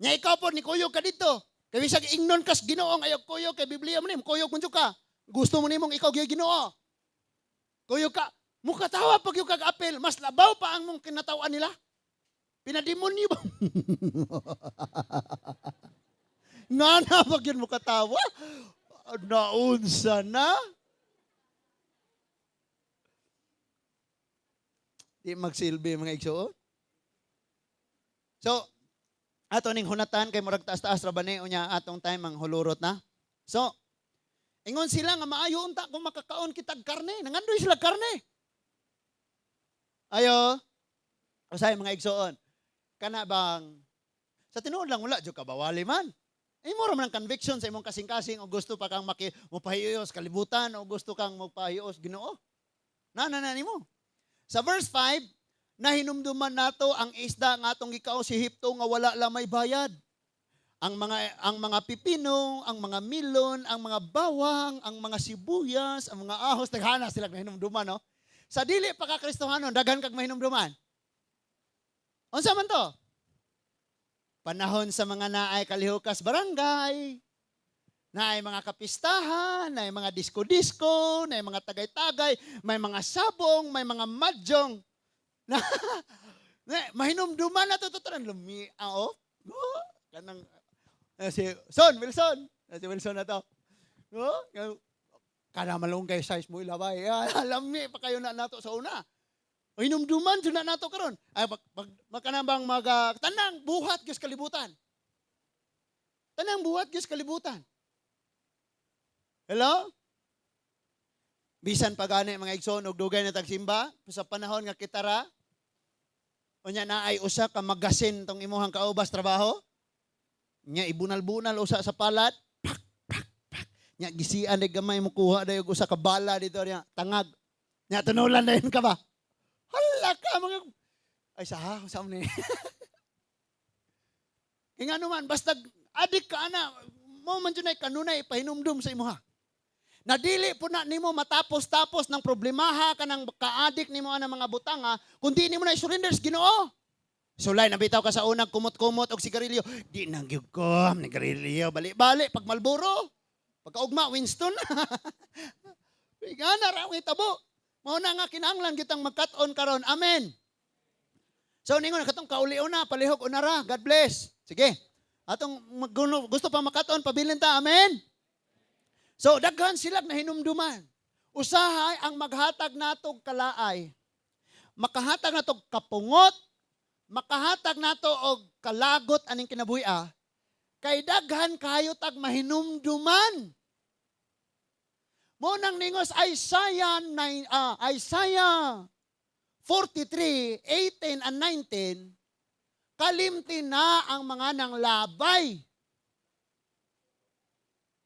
Speaker 1: Nya ikaw po ni kuyog ka dito, kay bisag ingnon kas Ginoong ayaw kuyog, kay Biblia mo nim, kuyog mo ka, gusto mo nimong ikaw gyud Ginoo. Kuyog ka, mukatawa pag yung kag-apel, mas labaw pa ang mong kinatawan nila. Pinadimonyo ba? Nga na pag yun mukatawa, naunsa na. Di magsilbi mga igsoon. So, ato ning hunatan kay murag taas-taas ra ba ni unya atong time ang hulurot na. So, ingon sila nga maayo unta kung makakaon kitag karne. Nangandoy sila karne. Ayo. Usay mga igsoon. Kana bang sa tinuod lang wala jud ka bawali man. Imo ra man ang conviction sa imong kasing-kasing o gusto pa kang mopahiyos kalibutan o gusto kang magpahiyos Ginoo. Na nimo. Sa verse 5, nahinumduman nato ang isda nga atong gikaw si Ehipto nga wala lang may bayad. Ang mga pipino, ang mga milon, ang mga bawang, ang mga sibuyas, ang mga ahos, taghana sila nahinumduman, no? Sa dili pa ka Kristohanon, daghan kag mahinumduman. Unsa man to? Panahon sa mga naay kalihukas barangay, naay mga kapistahan, naay mga disco-disco, naay mga tagay-tagay, may mga sabong, may mga madyong. Mahinumduman na to lumiao. Kanang si Wilson na to. Kana malunggay size mo ilabay. Lami pa kayo na nato sa una. Hinumduman jud na nato karon. Ay magkanabang tanang buhat gyud kalibutan. Tanang buhat gyud kalibutan. Hello? Bisan pagani mga igsoon og dugay na tagsimba sa panahon nga kitara. Unya na ay usa ka magasin tong imuhang kaubas trabaho. Nya ibunal-bunal usa sa palat. Pak. Nya gisian day gamay mo kuha day og usa ka bala dito nya tangag. Nya tunulan dayon ka ba? Hala ka mga ay sa ni. Ingano man basta adik ka ana mo man junay kanunay pahinumdum sa imuha. Nadili po na nimo matapos-tapos ng problemaha kanang kaadik nimo ana mga butanga kundi nimo na i-surrender sa Ginoo. Sulay nabitaw ka sa unang kumot-kumot og sigarilyo, di nang gyud ko sigarilyo bali-bali pag Marlboro. Pagkaugma Winston. Bigana ra ang itabo. Mao na nga kinahanglan kitang magkat-on karon. Amen. So ningon katong kaulion na palihog unara. God bless. Sige. Atong gusto pa makat-on pabilin ta. Amen. So, daghan sila na hinumduman. Usahay ang maghatag natog kalaay. Makahatag natog kapungot, makahatag nato og kalagot aning kinabuhi-a, kay daghan kayo tag mahinumduman. Mo nang ningos Isaiah 43:18 and 19, kalimti na ang mga nanglabay.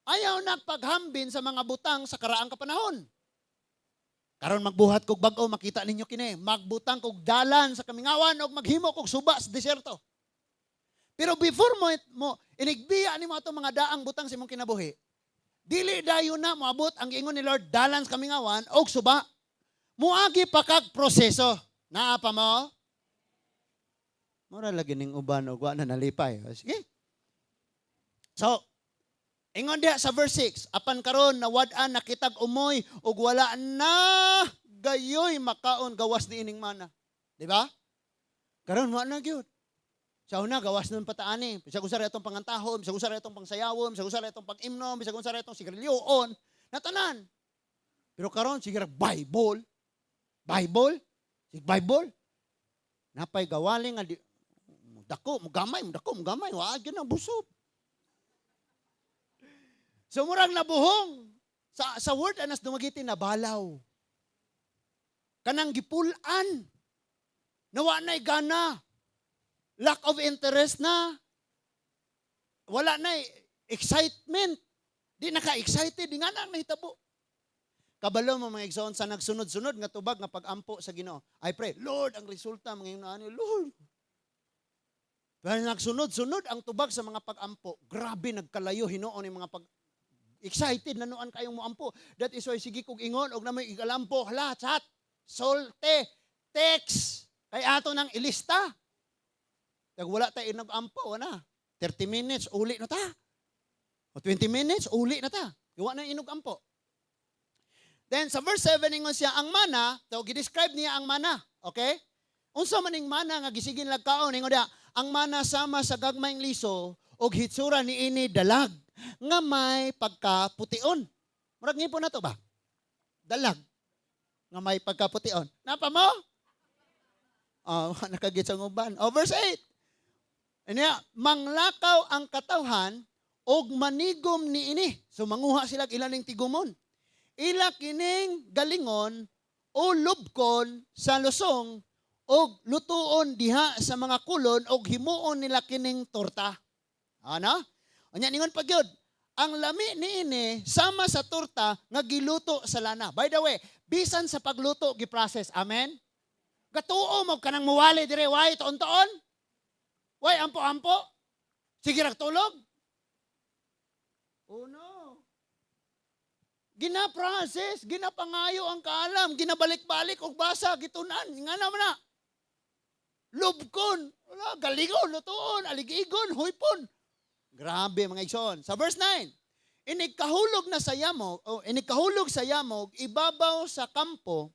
Speaker 1: Ayaw nagpaghambin sa mga butang sa karaang kapanahon. Karon magbuhat kog bag-o, makita ninyo kini. Magbutang kog dalan sa kamingawan o maghimo kog suba sa deserto. Pero before mo inigbiya nimo atong mga daang butang sa imong kinabuhi, dili dayon na moabot ang giingon ni Lord dalan sa kamingawan og suba. Muagi pa kag proseso. Naa pa mo? Mura lagi ning uban og wa na nalipay. Sige. So, ingon diha sa verse 6, apan karon nawad-an nakitag umoy ug wala na gayoy makaon gawas niining mana. Di ba? Karon wa na gyud. Sa una gawas nun pataani, bisag usara itong pangantahon, bisag usara itong pangsayawon, bisag usara itong pag-imnom, bisag usara itong sigarilyoon, natanan. Pero karon sige Bible. Napay gawali nga dako, mugamay, wa gyud na busog. So murang nabuhong sa word anas dumagiti na balaw. Kanang gipulan. Nawa na'y gana. Lack of interest na. Wala na'y excitement. Di naka-excited. Di nga na nahitabo. Kabalo mo mga igsoon sa nagsunod-sunod nga tubag nga pag-ampo sa Ginoo. I pray, Lord, ang resulta mga inaan Lord. Pero nagsunod-sunod ang tubag sa mga pag-ampo. Grabe nagkalayo hinuon yung mga excited na nuan kayong moampo. That is why sige kog ingon og na may igalampo hala chat solte text kay ato nang ilista. Kag wala ta inag-ampo na. 30 minutes uli na ta. O 20 minutes uli na ta. Wa na inog-ampo. Then sa verse 7 ingon siya ang mana, so gi-describe niya ang mana, okay? Unsa man ning mana nga gisigin lagkaon ingon dia, ang mana sama sa gagmayng liso og hitsura niini dalag nga may pagkapution. Murag ngipon na to ba? Dalag nga may pagkapution. Napa mo? Nakagit sa uban. Verse 8. Manglakaw ang katawhan og manigom niini. So manguha sila ilaning tigumon. Ila kining galingon o lubkon sa lusong og lutuon diha sa mga kulon og himuon nila kining torta. Ano? Unya ningon pa gyud, ang lami niini sama sa torta nga giluto sa lana. By the way, bisan sa pagluto gi-process. Amen. Gatuo mo kanang muwali dire way tuon-tuon. Way ampo-ampo. Sige ra tulog. Oh no. Gina-process, ginapangayo ang kaalam, ginabalik-balik og basa gitunan, nga naman na. Lubkon, galingon, lutuon, aligigon, huypon. Grabe mga igsoon. Sa verse 9, inikahulog sa yamog, ibabaw sa kampo,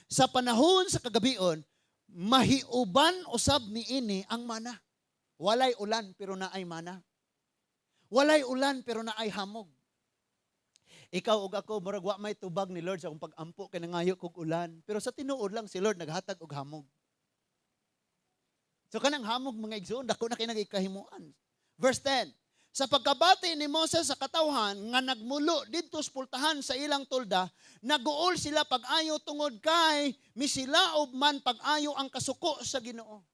Speaker 1: sa panahon sa kagabion, mahiuban usab niini ang mana. Walay ulan pero naay mana. Walay ulan pero naay hamog. Ikaw ug ako murag wa may tubag ni Lord sa akong pag-ampo kay nangayo kog ulan. Pero sa tinuod lang si Lord naghatag og hamog. So kanang hamog mga igsoon dako na kay nagikahimuan. Verse 10. Sa pagkabati ni Moses sa katawhan nga nagmulo didto sa pultahan sa ilang tolda, naguol sila pag-ayo tungod kay misilaob man pag-ayo ang kasuko sa Ginoo.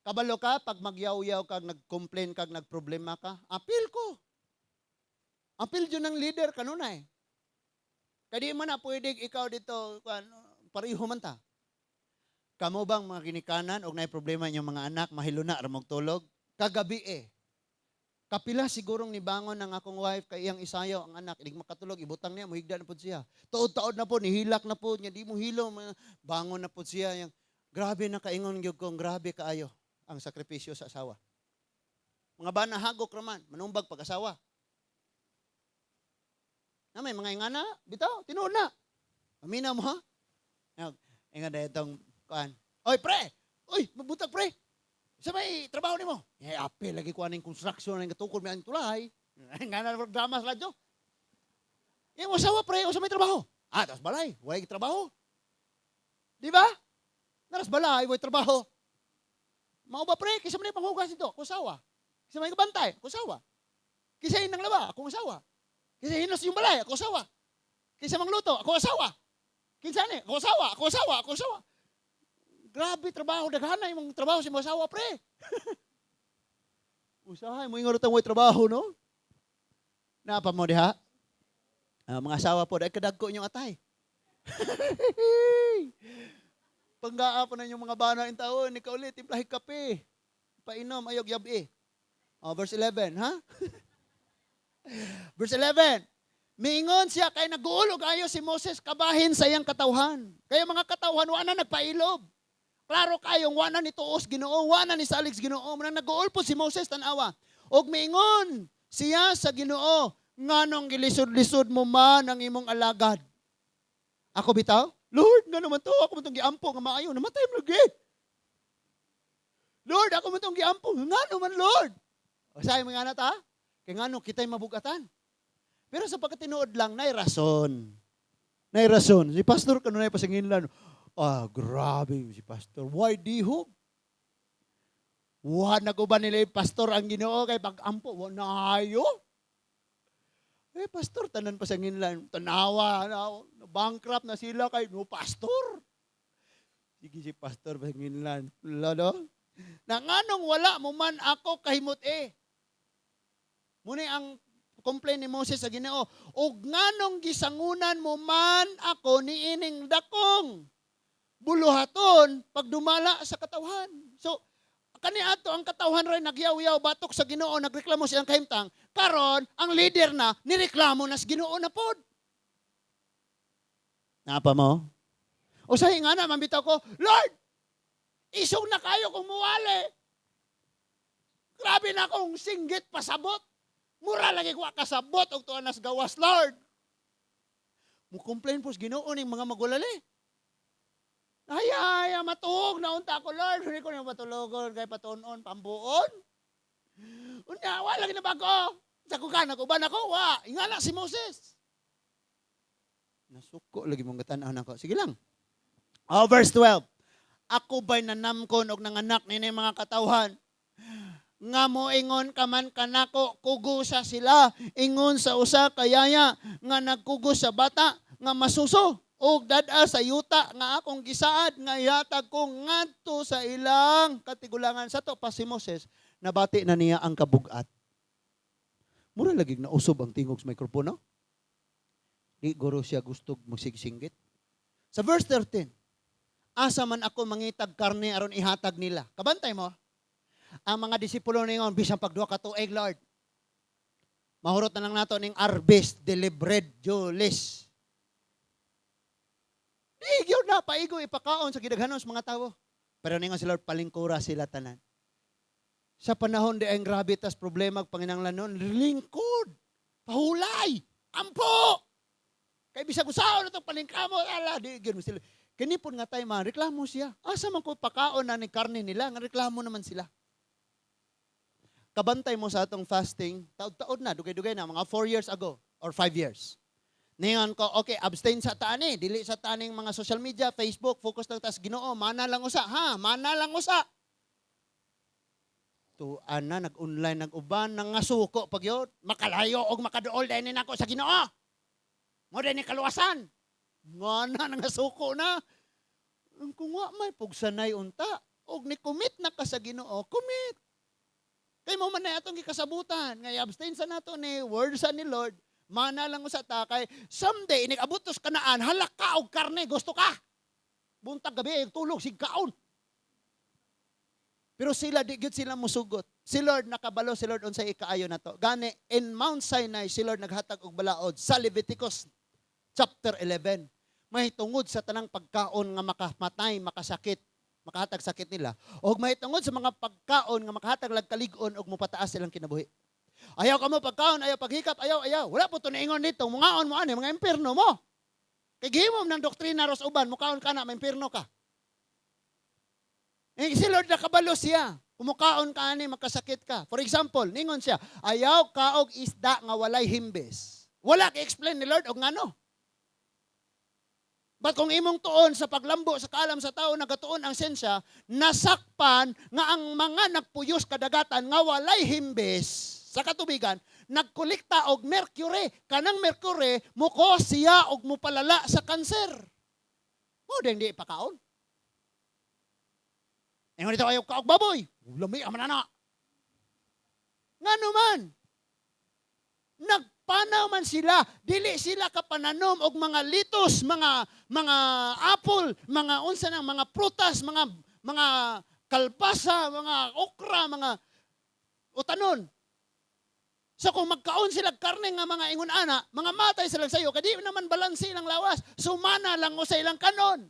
Speaker 1: Kabalo ka pag magyaw-yaw kag nag-complain kag nagproblema ka, apil ko. Apil dyan ng leader kanunay. Kadi man na pwede ikaw dito, pareho man ta. Kamo bang mga kinikanan o may problema niyong mga anak, mahiluna, ramog tulog? Kagabi kapila sigurong nibangon ng akong wife kay iyang isayaw ang anak. Ilig makatulog, ibutang niya, muhigda na po siya. Tuod-taod na po, nihilak na po niya, di mo hilo, bangon na po siya. Grabe na kaingon gyud kong, grabe kaayo ang sakripisyo sa asawa. Mga bana hagok raman, manumbag pag-asawa. Na may mga ingana, bitaw, tinuod na. Amina mo ha? Inga na itong, oy pre! Oy, mabutag pre! Sa may trabaho ni mo? Apel, lagi ko aning construction, ang katukod may ang tulay. Nga na drama sa radyo. Yung usawa pre, o sa may trabaho. Tas balay, wala yung trabaho. Di ba? Naras balay, wala trabaho. Mao ba pre, kisa man yung panghugas ito, kusawa. Kisa may kabantay, kusawa. Kisa yung nanglaba, akong asawa. Kisa hinos yung balay, ako asawa. Kisa mangluto, ako asawa. Kinsa ni, ako asawa. Grabe trabaho, daghana yung trabaho sa mga asawa, pre. Usahay mo yung orotang may trabaho, no? Napa mo diha? Mga asawa po, dahil kadagko inyong atay. Panggaa pa na yung mga bana in taon, ikaw ulit, timplahi kape. Painom, ayog yabi. Verse 11, ha? Verse 11, miingon siya kay nag-uulog ayo si Moses kabahin sa iyang katawhan. Kaya mga katawhan, wala nagpailob. Klaro kayong wala ni tuos Ginoo, wala ni salig Ginoo. Nag-uul po si Moses tanawa. Og miingon siya sa Ginoo, nganong gilisod-lisod mo man ang imong alagad. Ako bitaw? Lord, nga naman to, ako man itong giampo, nga maayo, namatay mo lagi. Lord, ako man itong giampo, nga naman Lord. O sa'yo mga anak ha? Kaya nga kita'y mabugatan. Pero sa pagkatinuod lang, nay rason. Si pastor kanunay pasinginlan. Grabe si pastor. Why dihog? Naguban nila yung pastor ang Ginoo kay pag-ampo. Nayo? Pastor, tanan pasinginlan. Tanawa, bankrupt na sila kay no pastor. Sige si pastor pasinginlan. Lalo? Nanganong wala mo man ako kahimot Muna ang complain ni Moses sa Ginoo, og nganong gisangunan mo man ako niining dakong buluhaton pag dumala sa katawhan. So, kaniadto ang katawhan ray nagyaw-yaw batok sa Ginoo, nagreklamo siyang kahimtang. Karon, ang leader na nireklamo na sa Ginoo na pod. Napa mo? O sa nga na, mambitaw ko, Lord, isog na kayo kung muwali. Grabe na akong singgit pasabot. Mura lagi ko kasabot og tuan nas gawas, Lord. Mo complain po sa Ginoo ning mga magulali. Ay, matuog na unta ko, Lord. Hindi ko na matulogon kay patunon, pambuon. Unya, wala lagi na ba ko? Sa kukan ako, ba na ko? Ingala si Moses. Nasuko lagi mong gatan ako. Sige lang. Verse 12. Ako ba'y nanamkon og nanganak nini mga katawhan? nga moingon ka man kanako kugusa sila ingon sa usa kayaya nga nagkugos sa bata nga masuso ug dad-a sa yuta nga akong gisaad nga ihatag ko ngadto sa ilang katigulangan sa to pa si Moses nabati na niya ang kabugat. Mura lagi nausob ang tingog sa mikropono. Di guro siya gusto magsigsinggit. Sa verse 13, asa man ako mangitag karne aron ihatag nila. Kabantay mo? Ang mga disipulo ningon bisan pagduha ka tuig, Lord. Mahurot na lang nato ning harvest delivered Julis. Igyo na paigo ipakaon sa gidaghanon sa mga tawo. Pero ningon si Lord palingkura sila tanan. Sa panahon di ang grabe tas problema ug panginahanglanon, lingkod, pahulay, ampo. Kay bisag usaon atong palingkamo ala di gyud sila. Kini pud nga tay man reklamo siya. Asa man ko pakaon na ni karne nila nga reklamo naman sila. Kabantay mo sa atong fasting, taod-taod na, dugay-dugay na, mga 4 years ago or 5 years. Ningon ko, okay, abstain sa tani, dili sa taning mga social media, Facebook, focus lang tas Ginoo, mana lang usa, mana lang usa. Tuan na, nag-online, nag-uban, nangasuko pag yun, makalayo o makaduol dahil nako sa Ginoo. Mo dahil ni kaluwasan. Mana, nangasuko na. Kung nga may pugsanay unta, og ni commit na ka sa Ginoo, commit. Kay mo man na atong gikasabutan, ngay abstain sa nato ni word sa ni Lord, mana lang sa ta kay someday inigabot tos kanaan, halak ka og karne, gusto ka. Buntag gabi tulog sig kaon. Pero sila di gyud sila musugot. Si Lord nakabalo si Lord unsay ikaayo nato. Gani in Mount Sinai si Lord naghatag og balaod sa Leviticus chapter 11. May tungod sa tanang pagkaon nga makamatay, makasakit, makahatag sakit nila. O mahitungod sa mga pagkaon nga makahatag lag kalig-on og mopataas silang kinabuhi. Ayaw ka mo pagkaon, ayaw paghikap, ayaw. Wala po ito naingon dito. Mungaon mo ani, mga impirno mo. Kay gihimom ng doktrina ros uban, mukaon ka na, may impirno ka. Si Lord nakabalo siya. Kumukaon ka ani, makasakit ka. For example, ningon siya, ayaw ka og isda nga walay himbes. Wala ka-explain ni Lord og ngano. But kung imong tuon sa paglambo sa kalam sa tao nagatuon ang sensya, nasakpan nga ang mga nagpuyos kadagatan nga walay himbes sa katubigan, nagkolekta og mercury. Kanang mercury, muko siya og mupalala sa kanser. O, di ipakaon. Ngayon dito ayaw ka og baboy. Lami, amanana. Nga naman, panaw man sila, dili sila kapananom og mga litos, mga apple, mga unsa nang mga prutas, mga kalpasa, mga okra, mga utanon. So kung magkaon sila karne nga mga ingon ana, mga matay sila sayo, kadi naman balanse ilang lawas, sumana lang o sa ilang kanon.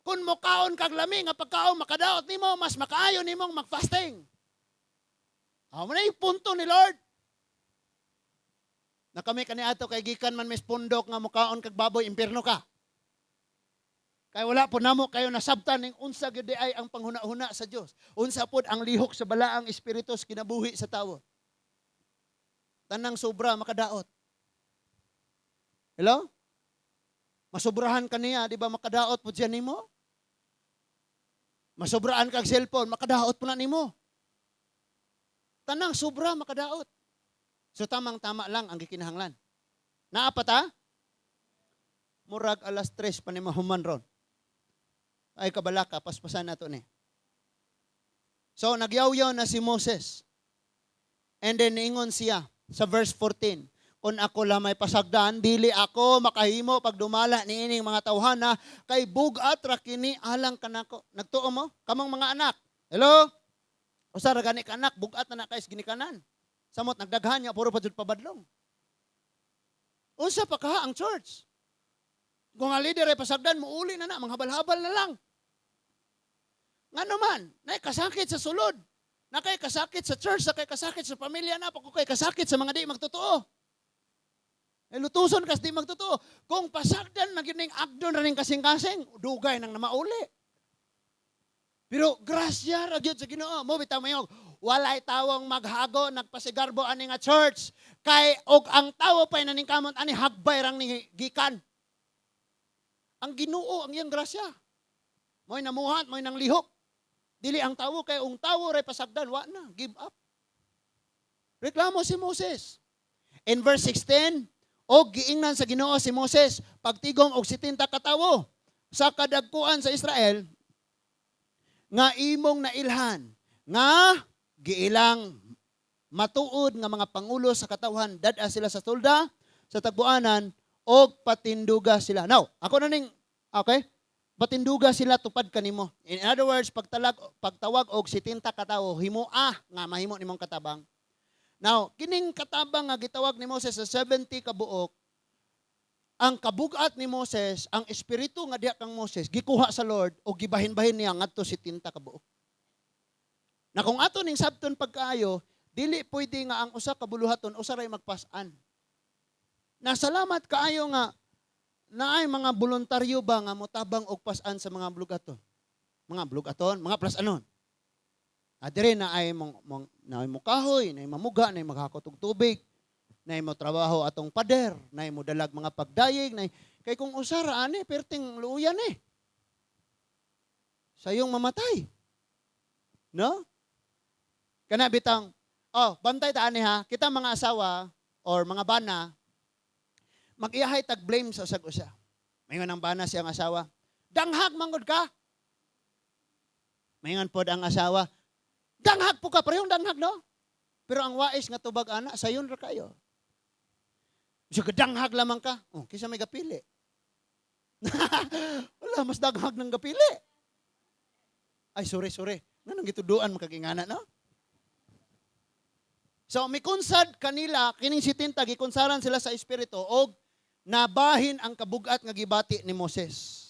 Speaker 1: Kung mo kaon kag lami nga pagkaon makadaot nimo, mas makaayo nimong mag-fasting. Amo na yung punto ni Lord. Na kami kaniadto kay gikan man mis pundok nga mukaon kag baboy impierno ka. Kay wala po namo kayo nasabtan ning unsa gyud ay ang panghuna-huna sa Dios. Unsa pod ang lihok sa balaang espiritu sa kinabuhi sa tawo. Tanang sobra makadaot. Hello? Masobrahan ka niya, di ba makadaot po siya nimo? Masobraan kag cellphone, makadaot po na nimo. Tanang sobra makadaot. So tamang-tama lang ang gikinahanglan. Naapat ha? Murag alas 3 pa ni mahuman ron. Ay kabalaka, paspasan na to ni. So nagyawyaw na si Moses. And then ingon siya sa verse 14. Kung ako lang may pasagdan, dili ako makahimo pag dumala ni ining mga tawhana kay bugat ra kini alang kanako. Nagtuo mo? Kamang mga anak. Hello? Usa ra gani ka anak, bugat na kay ginikanan. Samot nagdaghan niya, puro pa dyan pabadlong. Unsa pa kaha ang church? Kung ang leader ay pasagdan, muuli na mga habal-habal na lang. Nga naman, nakikasakit sa sulod. Nakikasakit sa church, nakikasakit sa pamilya na, nakikasakit sa mga di magtotoo. Lutuson kas di magtotoo. Kung pasagdan, nagining agdon rin kasing-kasing, dugay nang namauli. Pero grasya, ragyod sa Ginoo. Mo bitaw mayong, walay tawong maghago, nagpasigarbo ani nga church. Kay, og ang tawo pa'y naningkamot, ani hagbay rang ni gikan. Ang Ginoo, ang iyang grasya. Mo'y namuhat, mo'y nang lihok. Dili ang tawo, kay ang tawo ray pasagdan, wa na, give up. Reklamo si Moses. In verse 16, og giingnan sa Ginoo si Moses pagtigom og 70 katawo sa kadagkuan sa Israel nga imong nailhan nga giilang matuod nga mga pangulo sa katawhan dad-a sila sa tolda sa tagbuanan og patinduga sila. Now, ako na ning okay? Patinduga sila tupad kanimo. In other words, pagtawag og 70 katawo himuah nga mahimo nimong katabang. Now, kining katabang nga gitawag ni Moses sa 70 kabuok, ang kabugat ni Moses, ang espiritu nga diha kang Moses, gikuha sa Lord o gibahin-bahin niya ngadto 70 kabuok. Na kung ato ning sabton pagkaayo, dili pwede nga ang usa ka buluhaton usa ray magpasan. Nasalamat kaayo nga naay mga voluntaryo ba nga motabang og pasan sa mga bulugaton. Mga plasanon. Adire na ay mo kahoy, na mamuga, na maghakot og tubig, na mo trabaho atong pader, na mo dalag mga pagdayeg, na kay kung usara ani perting luuyan sayong mamatay. No? Kana bitang bantay ta ani ha, kita mga asawa or mga bana mag-iyahay tag blame sa usag-usa. Mayngon ang bana siyang asawa, danghag manggod ka. Mayngon pod ang asawa, danghag po ka, parehong danghag, no? Pero ang wais nga tubag ana, sayon ra kayo. So, danghag lamang ka. Kisa may gapili. Wala, mas danghag ng gapili. Ay, sorry. Nanong gituduan makagingana, no? So, mikunsad kanila, kining 70, gikunsaran sila sa espiritu, og nabahin ang kabugat nga gibati ni Moses.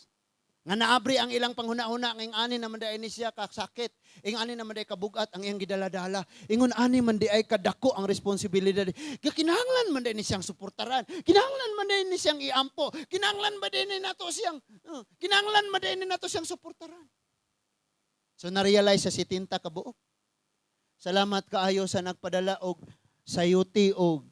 Speaker 1: Nga naabri ang ilang panghuna-huna ng ani naman day ni siya kasakit. Ing ani naman day kabugat ang iyang gidala-dala. Ingon ani man day ay kadako ang responsibilidad. Kinahanglan man day ni siyang suportaran. Kinahanglan man day ni siyang iampo. Kinahanglan man day ni nato siyang suportaran. So na-realize sa 70 kabuok. Salamat kaayo sa nagpadala og sayuti og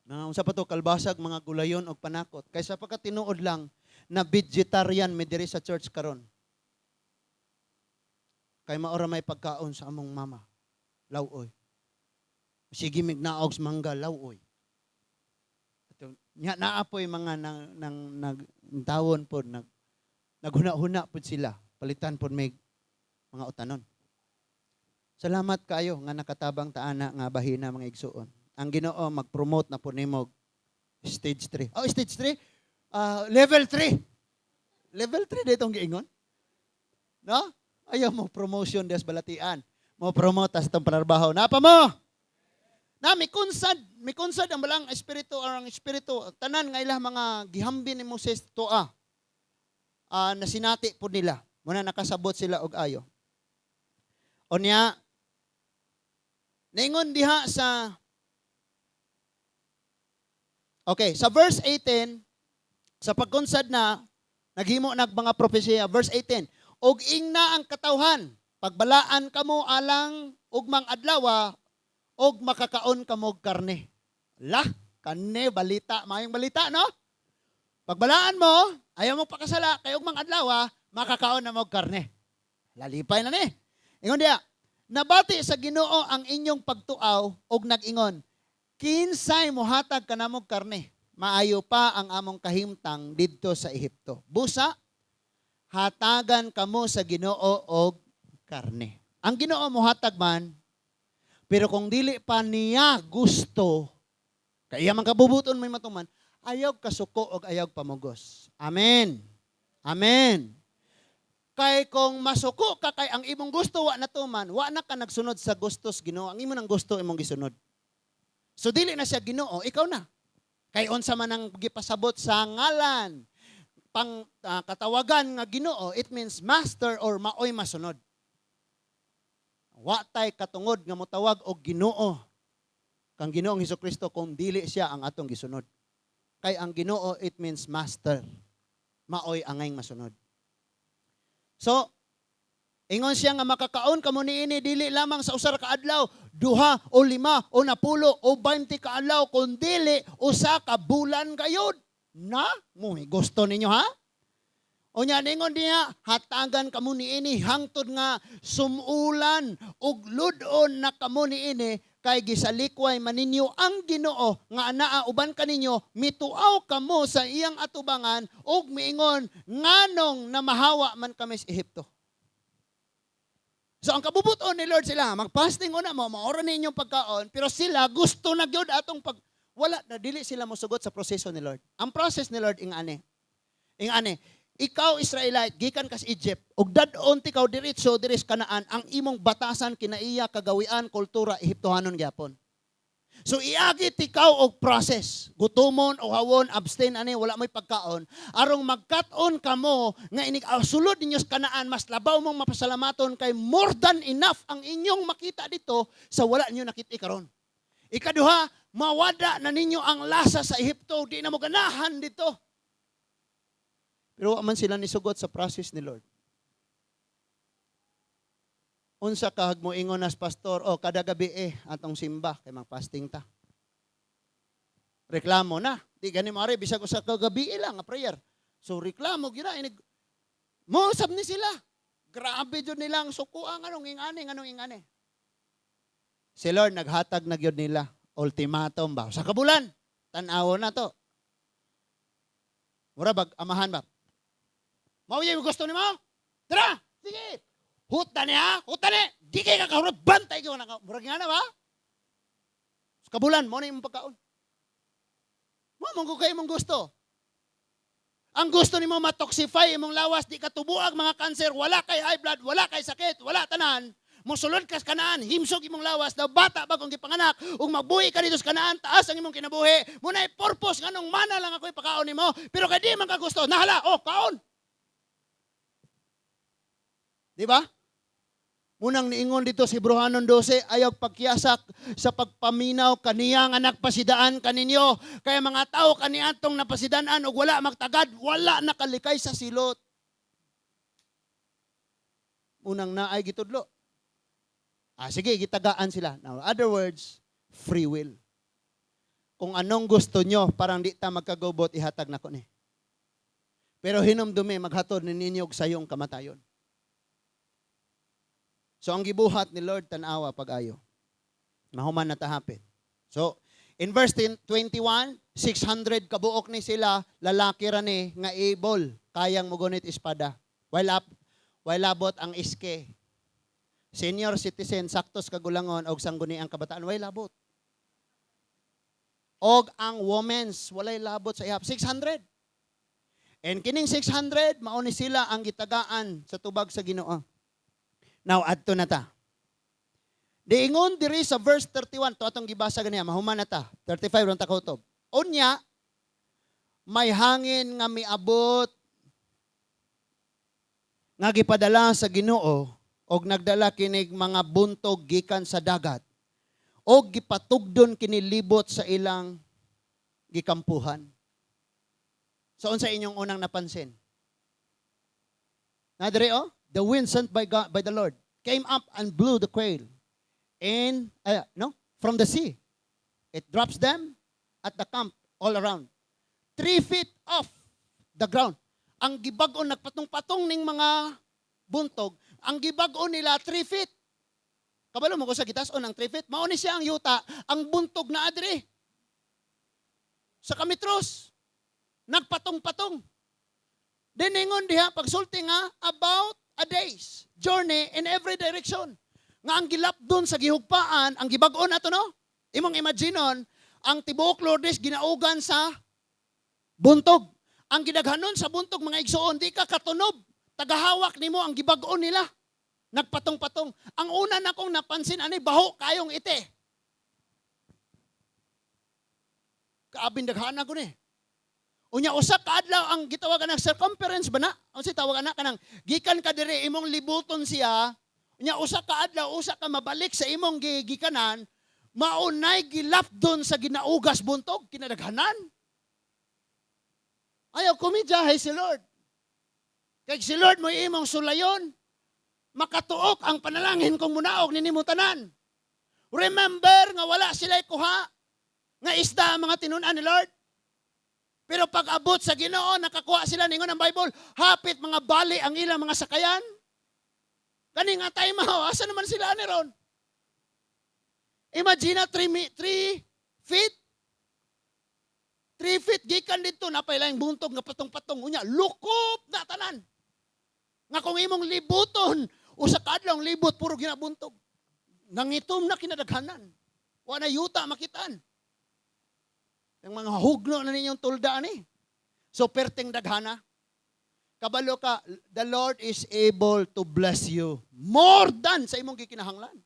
Speaker 1: unsa pa to kalbasag mga gulayon og panakot. Kaysa pagka tinuod lang na vegetarian mi diri sa church karon. Kay maora may pagkaon sa among mama. Lawoy. Sige mignaog sa mangga lawoy. Nya naapoy mga nagtawon pod naghuna-huna pod sila. Palitan pod may mga utanon. Salamat kaayo nga nakatabang taana nga bahina mga igsuon. Ang Ginoo mag-promote na po nimo stage 3. Stage 3? Level 3. Level 3 ditong giingon. No? Ayaw mo promotion des balatian. Mo promote sa itong panarbaho. Napa mo? Na mikunsad ang balang espiritu or ang espiritu tanan nga ilang mga gihambi ni Moses toa. Na sinati po nila. Muna nakasabot sila og ayo. Onya naingon diha sa sa verse 18 sa pagkunsad na naghimo nag mga propesya, verse 18, og ingna ang katawhan, pagbalaan kamo alang ugmang adlaw, og makakaon kamo karne. Kanne balita, mayong balita, no? Pagbalaan mo, ayaw mo pakasala, kay ugmang adlaw, makakaon na mo karne. Lalipay na ni. Ingon diya, nabati sa Ginoo ang inyong pagtuaw, og nag-ingon, kinsay mohatag kanamog karne. Maayo pa ang among kahimtang didto sa Ehipto. Busa, hatagan kamo sa Ginoo og karne. Ang Ginoo mohatag man, pero kung dili pa niya gusto, kaya man kabubuton may matuman, ayaw kasuko og ayaw pamugos. Amen. Amen. Kay kung masuko ka kay ang imong gusto wa natuman, wa na ka nagsunod sa gustos Ginoo. Ang imo nang gusto imong gisunod. So dili na siya Ginoo, ikaw na. Kay unsa man ang gipasabot sa ngalan katawagan nga Ginoo, it means master or maoy masunod. Wa tay katungod nga motawag og Ginoo kang Ginoong Hesukristo kung dili siya ang atong gisunod. Kay ang Ginoo it means master. Maoy angay masunod. So ingon siya nga makakaon kamo niini dili lamang sa usa ka adlaw, 2 o 5 o 10 o 20 ka adlaw kun dili usa ka bulan gayud. Na mo gusto ninyo ha? O nya ningon diha hatagan kamo niini hangtod nga sumulan ug ludon na kamo niini kay gisalikway maninyo ang Ginoo nga anaa uban kaninyo mituaw kamo sa iyang atubangan ug miingon nganong namahawa man kami sa Ehipto. So ang kabubuton ni Lord sila, magfasting una mo, maoro ninyong pagkaon, pero sila gusto na gyud atong wala na dili sila mosugot sa proseso ni Lord. Ang process ni Lord ingani. Ikaw Israelite gikan ka sa Egypt ug dadon tikaw diretso diri sa Kanaan, ang imong batasan kinaiya kagawian kultura Ehiptohanon gyapon. So iagi tikaw og process, gutomon o hawon abstain ani wala may pagkaon arong magkat-on kamo nga inig sulod ninyo sa Kanaan mas labaw mong mapasalamaton kay more than enough ang inyong makita dito sa wala ninyo nakita karon. Ikaduha, mawada na ninyo ang lasa sa Ehipto, di na mo ganahan dito. Pero man sila nisugot sa process ni Lord. Unsa kahag mo ingon as pastor, kada gabi atong simba kay mag-fasting ta. Reklamo na. Di gani mare bisag usa ka gabi lang nga prayer. So reklamo gina inig mo sab ni sila. Grabe jud nilang sukuan anong ingani. Si Lord naghatag na gyud nila ultimatum ba sa kabulan. Tan-awo na to. Mura bag amahan ba? Mao yung gusto ni mo? Tara! Sige! Hutan niya! Di kayo kakahurot! Bantay kayo! Murag nga na ba? Sa kabulan, mo na yung pagkaon. Mong kayo mong gusto. Ang gusto ni mo matoxify imong lawas, di ka tubuag mga cancer, wala kay high blood, wala kay sakit, wala tanan. Musulod ka sa Kanaan, himsog imong lawas, na bata bagong gipanganak, ug magbuhi ka dito sa Kanaan, taas ang imong kinabuhi. Muna purpose, nganong mana lang ako ipakaon ni mo, pero kay di man ka gusto, nahala, kaon. Di ba? Munang niingon dito si Hebrehanon 12, ayaw pagkiyasak sa pagpaminaw kaniyang anak pasidaan kaninyo. Kaya mga tao kaniadtong napasidaan ug wala magtagad, wala nakalikay sa silot. Unang naay gitudlo. Sige, gitagaan sila. Now, other words, free will. Kung anong gusto nyo, parang di ta magkagubot, ihatag na ko ni. Pero hinumdumi, maghatod ni ninyo sa iyong kamatayon. So, ang gibuhat ni Lord, tanawa pag-ayo. Mahuman na tahapin. So, in verse 21, 600 kabuok ni sila, lalaki ra ni, nga able, kayang mugunit espada. While labot ang iske. Senior citizen, saktos kagulangon, og sangguni ang kabataan, way labot. Og ang women's, walay labot sa ihap. 600. And kining 600, mauni sila ang gitagaan sa tubag sa Ginoo. Now, adto na ta. Diingon diri sa verse 31, to atong gibasa ganiya, mahuman na ta. 35 ron ta kautob. Unya, may hangin nga miabot nga gipadala sa Ginoo og nagdala kinig mga buntog gikan sa dagat og gipatugdon kini libot sa ilang gikampuhan. So unsa inyong unang napansin? Nadiri the wind sent by God, by the Lord came up and blew the quail in from the sea. It drops them at the camp all around. 3 feet off the ground. Ang gibag-on nagpatong-patong ning mga buntog, ang gibag-on nila 3 feet. Kabalo mo ko sa gitas-on ang 3 feet, mao ni siya ang yuta, ang buntog na adre. Sa kamitros, nagpatong-patong. Diningon diha pagsulti nga about a day's journey in every direction. Nga ang gilap doon sa gihugpaan, ang gibag-on ato no? Imong imaginon, ang tibuok Lourdes ginaugan sa buntog. Ang gidaghanon sa buntog mga igsoon, di ka katunob. Tagahawak nimo ang gibag-on nila. Nagpatong-patong. Ang una na kong napansin, baho kayong ite. Kaabing daghana ko ni. Unya usa ka adlaw ang gitawagan ng circumference ba na? Unsa tawagan na kanang gikan ka diri imong libuton siya. Unya usa ka adlaw usa ka mabalik sa imong gikanan, maunay gilap doon sa ginaugas buntog kinadaghanan. Ayaw kumidyahay si Lord. Kaya si Lord mo imong sulayon, makatuok ang panalangin kong munaog ninimutanan. Remember nga wala sila'y kuha, nga isda ang mga tinunan ni Lord. Pero pag abot sa Ginoo, nakakuha sila ningon ng Bible, hapit mga bali ang ilang mga sakayan. Kani nga tayo asa naman sila ni ron? Imagine 3 feet. 3 feet gikan dito napay lang buntog nga patong-patong unya. Lukop na tanan. Nga kung imong libuton, usa ka adlaw libot puro ginabuntog. Nangitom na kinadaghanan. Wa na yuta makitaan. Ang mga hugno na ninyong tulda ni. So perting daghana. Kabalo ka, the Lord is able to bless you more than sa imong gikinahanglan.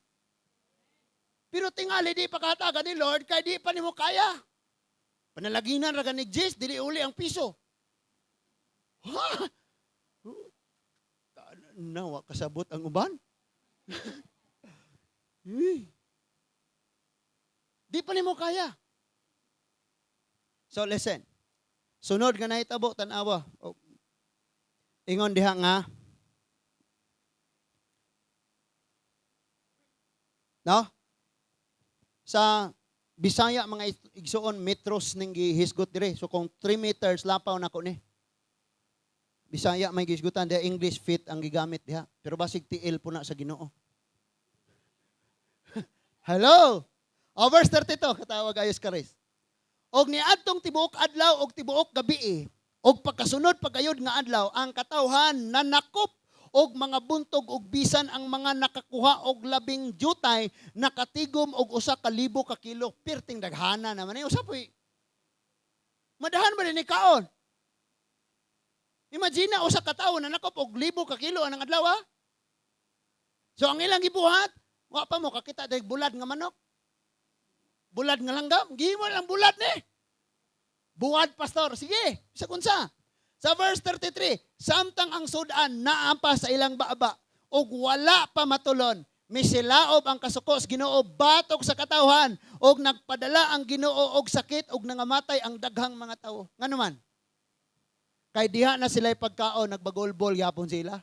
Speaker 1: Pero tingali di pakataga ni Lord kay di pa nimo kaya. Panalaginan ra ganig Jis, dili uli ang piso. Ha? Nawa kasabot ang uban. Di pa nimo kaya. So listen. Sunod nga nahitabo tan-awa. Oh. Ingon diha nga. No? Sa Bisaya mga igsuon metros ning gihisgot dire. So kung 3 meters lapaw nako ni. Bisaya may gihisgutan diha English feet ang gigamit diha. Pero basig TL po na sa Ginoo. Hello. Verse 32 katawag ayos karis. Og niadtong tibuok adlaw og tibuok gabi og pagkasunod pagayod nga adlaw ang katawhan nanakop og mga buntog og bisan ang mga nakakuha og labing jutay nakatigom og 1,000 ka kilo. Pirting daghana naman ni usapoy. Madahan ba ni kaon? Imagine 1,000 ka tawo nanakop og 1,000 ka kilo anang adlaw ha? So ang ilang gibuhat, wa pa mo kakita dag bulad nga manok. Bulad nga langgam, gihimo lang bulad ni. Buwad pastor, sige, sa kunsa. Sa verse 33, samtang ang sudan naampa sa ilang baaba ug wala pa matulon, misilaob ang kasukos Ginoo batok sa katawhan ug nagpadala ang Ginoo og sakit ug nangamatay ang daghang mga tawo. Ngano man? Kay diha na sila'y pagkaon nagbagolbol yapon sila.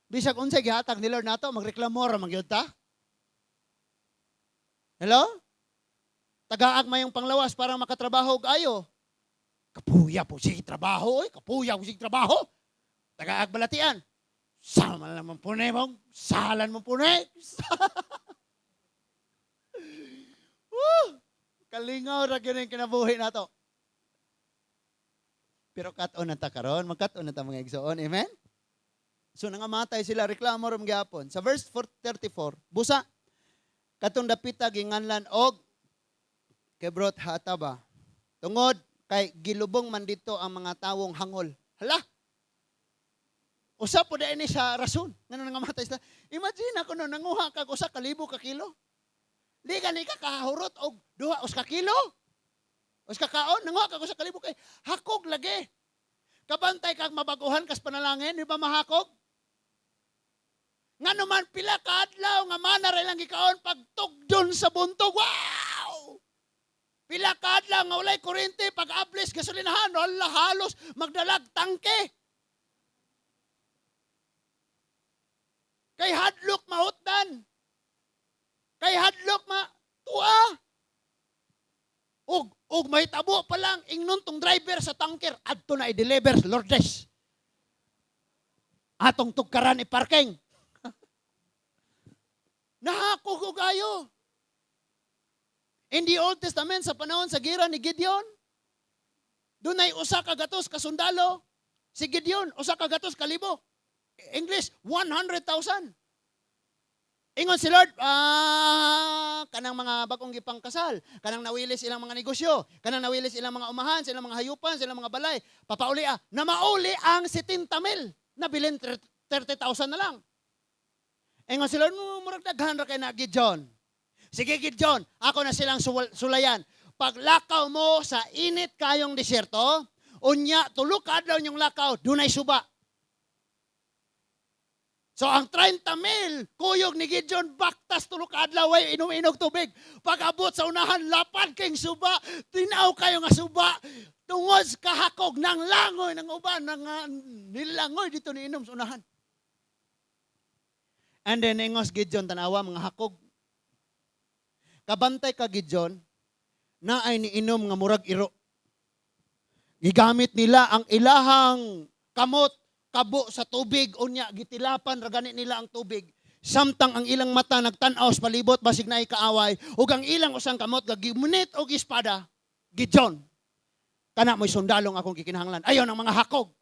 Speaker 1: Bisag unsay gihatag ni Lord nato magreklamo ra magyud ta. Hello? Tagaag mayong panglawas para makatrabaho og ayo. Kapuya po sige trabaho, oy. Kapuya po sige trabaho. Tagaag balatian. Sama naman po na mong, salan mo po na. Kalingaw ra gyud ang kinabuhi nato. Pero kat-on na ta karon, magkat-on na ta mga igsoon. Amen? So nangamatay sila, reklamo ram gyapon. Sa verse 34, busa katong dapita ginganlan og kebrot hataba. Tungod kay gilubong man dito ang mga tawong hangol. Hala. Usa po dai ni sa rason ngano nangamatay sila. Imagine ako no nanguha kag 1,000 ka kilo. Di gani ka kahurot og 2 ka kilo. Os kakaon nanguha kag 1,000 kay hakog lagi. Kabantay kag mabaguhan kas panalangin, di ba mahakog? Ngano man pila ka adlaw nga mana ra lang gikaon pagtugdon sa buntog. Wow! Pila ka adlaw nga walay kuryente pag ablis gasolinahan, wala halos magdalag tangke. Kay hadlok mahutdan. Kay hadlok tuwa. Og may tabo pa lang ingnon tong driver sa tanker adto na i-deliver sa Lourdes. Atong tugkaran i-parking. Nahakog og ayo. In the Old Testament sa panahon sa gira ni Gideon, dunay 1 ka gatos ka sundalo. Si Gideon 1 ka gatos ka libo. English 100,000. Ingon si Lord, kanang mga bagong gipangkasal, kanang nawilis ilang mga negosyo, kanang nawilis ilang mga umahan, silang mga hayupan, silang mga balay, papauli na mauli ang 70,000, nabilin 30,000 na lang. Ingon si Lord, murag daghan ra kay na Gideon. Sige Gideon, ako na silang sulayan. Paglakaw mo sa init kayong disyerto, unya tulo ka adlaw yung lakaw, dunay suba. So ang 30,000 kuyog ni Gideon baktas tulo ka adlaw ay inom-inog tubig. Pag-abot sa unahan lapad kayong suba, tinaw kayo nga suba. Tungod kahakog ng langoy ng uban ng nilangoy dito ni inom sa unahan. And then ingos Gideon tanawa mga hakog. Kabantay ka Gideon na ay niinom nga murag iro. Gigamit nila ang ilahang kamot kabo sa tubig unya gitilapan ra gani nila ang tubig Samtang ang ilang mata nagtan-aw sa palibot basig naay kaaway ug ang ilang usang kamot gagimunit og espada. Gideon, kana mo'y sundalong akong gikinahanglan. Ayaw ng mga hakog.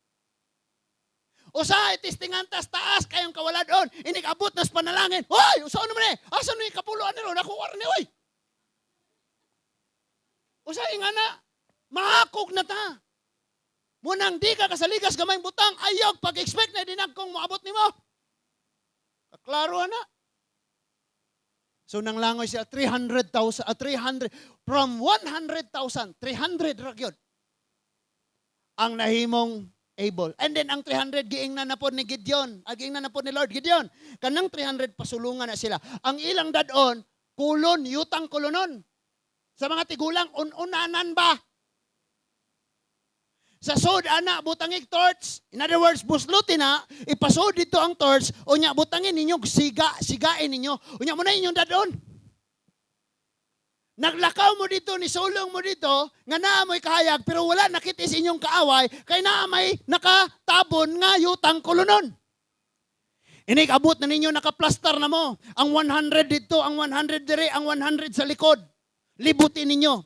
Speaker 1: Usa itistingan tas taas kayong kawaladon. Inig abot nas panalangin. Hoy, usa naman asa ni kapuluan nilo nakuha ni oy. Usa ingana mahakog na ta. Munang di ka kasaligas gamayng butang ayaw pag-expect na dinagkong moabot nimo. Kaklaro na. So nang langoy siya 300,000 from 100,000 300 ra gyud ang nahimong able. And then ang 300 giingnan na po ni Gideon, giingnan na po ni Lord Gideon. Kanang 300 pasulungan na sila. Ang ilang dadon kulon yutang kulonon. Sa mga tigulang unanan ba? Sa sod ana butangig torch. In other words, buslutin na, ipasod dito ang torch, unya butangin ninyo sigain ninyo. Unya mo na inyong dadon. Naglakaw mo dito, ni sulong mo dito, nga naamoy kahayag, pero wala nakitis inyong kaaway, kay naamay nakatabon nga yutang kulunon. Inig abot na ninyo, nakaplastar na mo. Ang 100 dito, ang 100 dire, ang 100 sa likod. Libutin ninyo.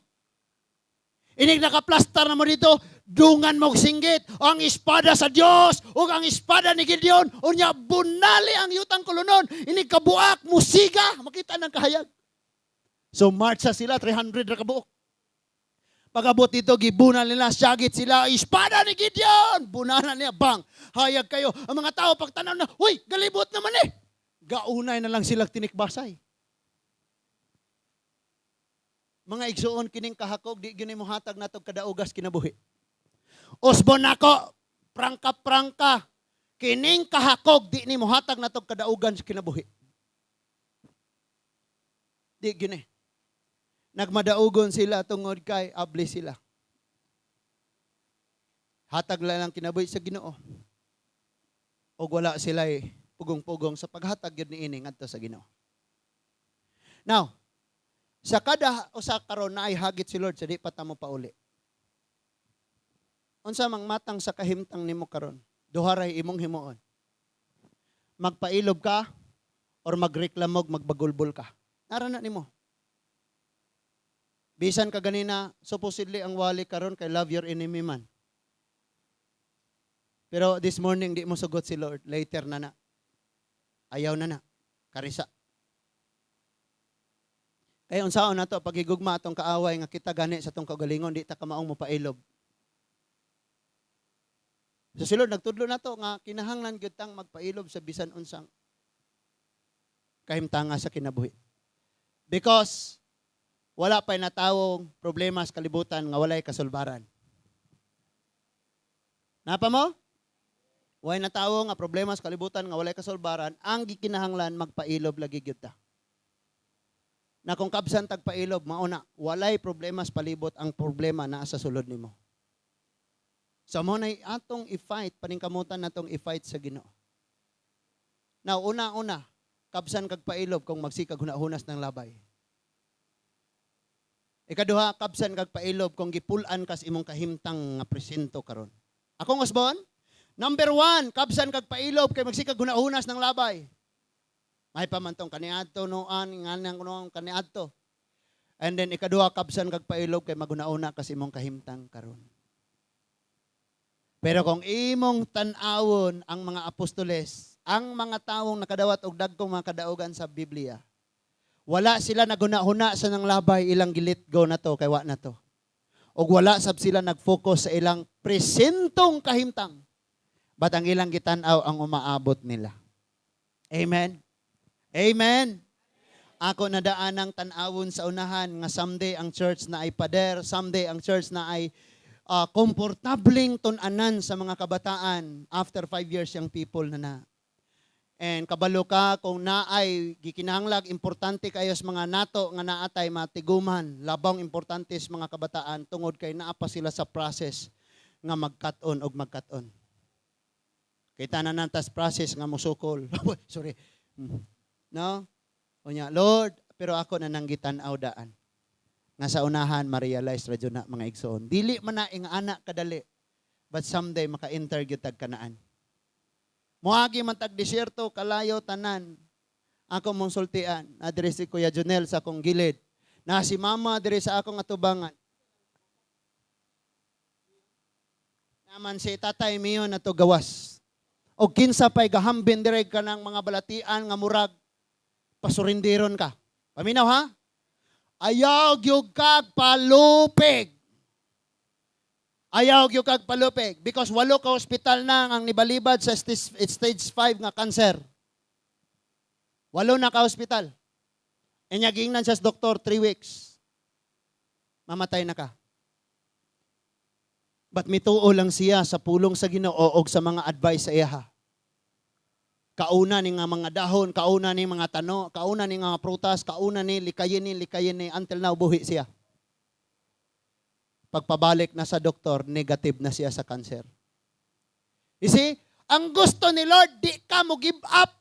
Speaker 1: Inig nakaplastar na mo dito, dungan mo singgit, ang espada sa Diyos, o ang espada ni Gideon, o niya bunali ang yutang kulunon, inig kabuak, musiga, makita ng kahayag. So march sila, 300 na kabuok. Pag-abot dito, gibunal nila, syagit sila, espada ni Gideon, bunalan niya, bang, hayag kayo. Ang mga tao pagtanaw na, huy, galibot naman gaunay na lang sila tinikbasay. Mga igsuon kining kahakog, di gini mo hatag natog kadaugas kinabuhi. Usbon nako, prangka-prangka, kining kahakog, di ni mo hatag natog kadaugan sa kinabuhi. Di gini. Nagmadaugon sila tungod kay abli sila. Hatag lang kinabuhi sa Ginoo. O wala sila pugong-pugong sa paghatag yun ni ini ngadto sa Ginoo. Now, sa kada usa karon na ay hagit si Lord sa di pa ta mo pauli. Unsa mang matang sa kahimtang nimo karon? Duha ra imong himuon. Magpailob ka or magreklamog, magbagulbol ka. Nara na nimo. Bisan ka ganina, supposedly ang wali karon kay love your enemy man. Pero this morning di mo sugot si Lord, later na. Ayaw na. Karisa. Kaya unsaon nato pag higugma atong kaaway nga kita gani sa tong kagalingon di ta kamaong mopailob. So si Lord nagtudlo nato nga kinahanglan gyud tang magpailob sa bisan unsang kahimtanga sa kinabuhi. Because wala pa'y natawong problema sa kalibutan nga walay kasulbaran. Napa mo? Walay natawo nga problema sa kalibutan nga walay kasulbaran, ang gikinahanglan magpailob lagi gyud ta. Na kung kabsan tagpailob, mauna, walay problema sa palibot, ang problema naa sa sulod nimo. So mo na atong i-fight, paningkamutan natong i-fight sa Ginoo. Now, una-una, kabsan kagpailob kung magsikag hunahunas ng labay. Ikaduha, kabsan kagpailob kung gipulan kas imong kahimtang nga presento karon. Akong usbon, number 1, kabsan kagpailob kay magsikag hunahunas ng labay. May pamantong kaniadto noan, nganang noong kaniadto. And then ikaduha, kabsan kagpailob kay maguna-una kas imong kahimtang karon. Pero kung imong tan-awon ang mga apostoles, ang mga taong nakadawat og dagkong mga kadaugan sa Biblia, wala sila naguna-huna sa nang labay, ilang gilit go na to, kay wa na to. O wala sab sila nag-focus sa ilang presentong kahimtang. But ang ilang gitanaw ang umaabot nila. Amen? Amen? Ako nadaanang tan-awon sa unahan nga someday ang church na ay pader, someday ang church na ay komportabling tunanan sa mga kabataan after 5 years yung people na. And kabalo ka kung naay gikinahanglag importante kayo sa mga nato nga naatay matiguman, labang importante sa mga kabataan tungod kay naa pa sila sa process nga magkat-on og magkat-on. Kita na nantas process nga musukol. Sorry. No? Unya, Lord, pero ako na nanggitan-aw daan. Nga sa unahan, ma-realize radyo na mga igsoon. Dili man na ing anak kadali, but someday maka-enter gyud tag kanaan. Moagi man tag desierto, kalayo tanan. Ako mong sultian, na diri si Kuya Jonel sa akong gilid. Na si Mama diri sa akong atubangan. Naman si Tatay Miyo na to gawas. O kinsa pa'y gahambin diri ka ng mga balatian nga murag pasurindiron ka. Paminaw ha? Ayaw gyud kag palupig. Ayaw gyud kag palupig because walo ka ospital na ang nibalibad sa stage 5 nga cancer. Walo na ka ospital. Inyagingnan siya sa doktor 3 weeks. Mamatay na ka. But mituo lang siya sa pulong sa Ginoo og sa mga advice sa iya. Kauna ni nga mga dahon, kauna ni mga tano, kauna ni nga prutas, kauna ni likayin ni until now buhi siya. Pagpabalik na sa doktor, negative na siya sa cancer. You see, ang gusto ni Lord, di ka mo give up.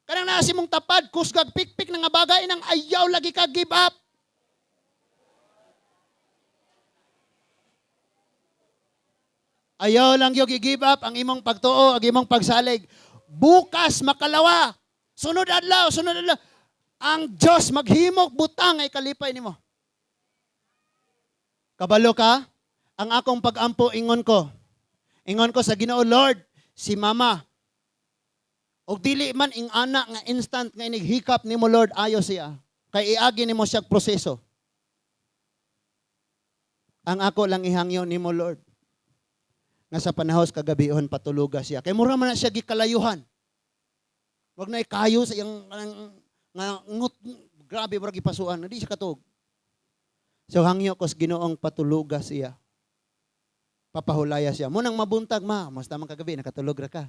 Speaker 1: Kanang nasi mong tapad, kusgag pikpik na nga bagay nang ayaw lagi ka give up. Ayaw lang yung i-give up ang imong pagtuo, ang imong pagsalig. Bukas, makalawa. Sunod adlaw. Ang Diyos maghimok butang ay kalipay nimo. Kabalo ka? Ang akong pag-ampo, ingon ko. Ingon ko sa Ginoo, Lord, si Mama, og dili man ing anak nga instant nga inighikap nimo Lord ayo siya. Kay iagi nimo siya proseso. Ang ako lang ihangyo nimo Lord. Nga sa panahos kagabihon patuluga siya. Kay mura man na siya gikalayuhan. Wag na ikayo sa iyang nga ngut grabe mura gipasuan, hindi siya katog. So hangyo ko sa Ginoong patuluga siya. Papahulaya siya. Munang mabuntag ma, musta man kagabi nakatulog ra ka.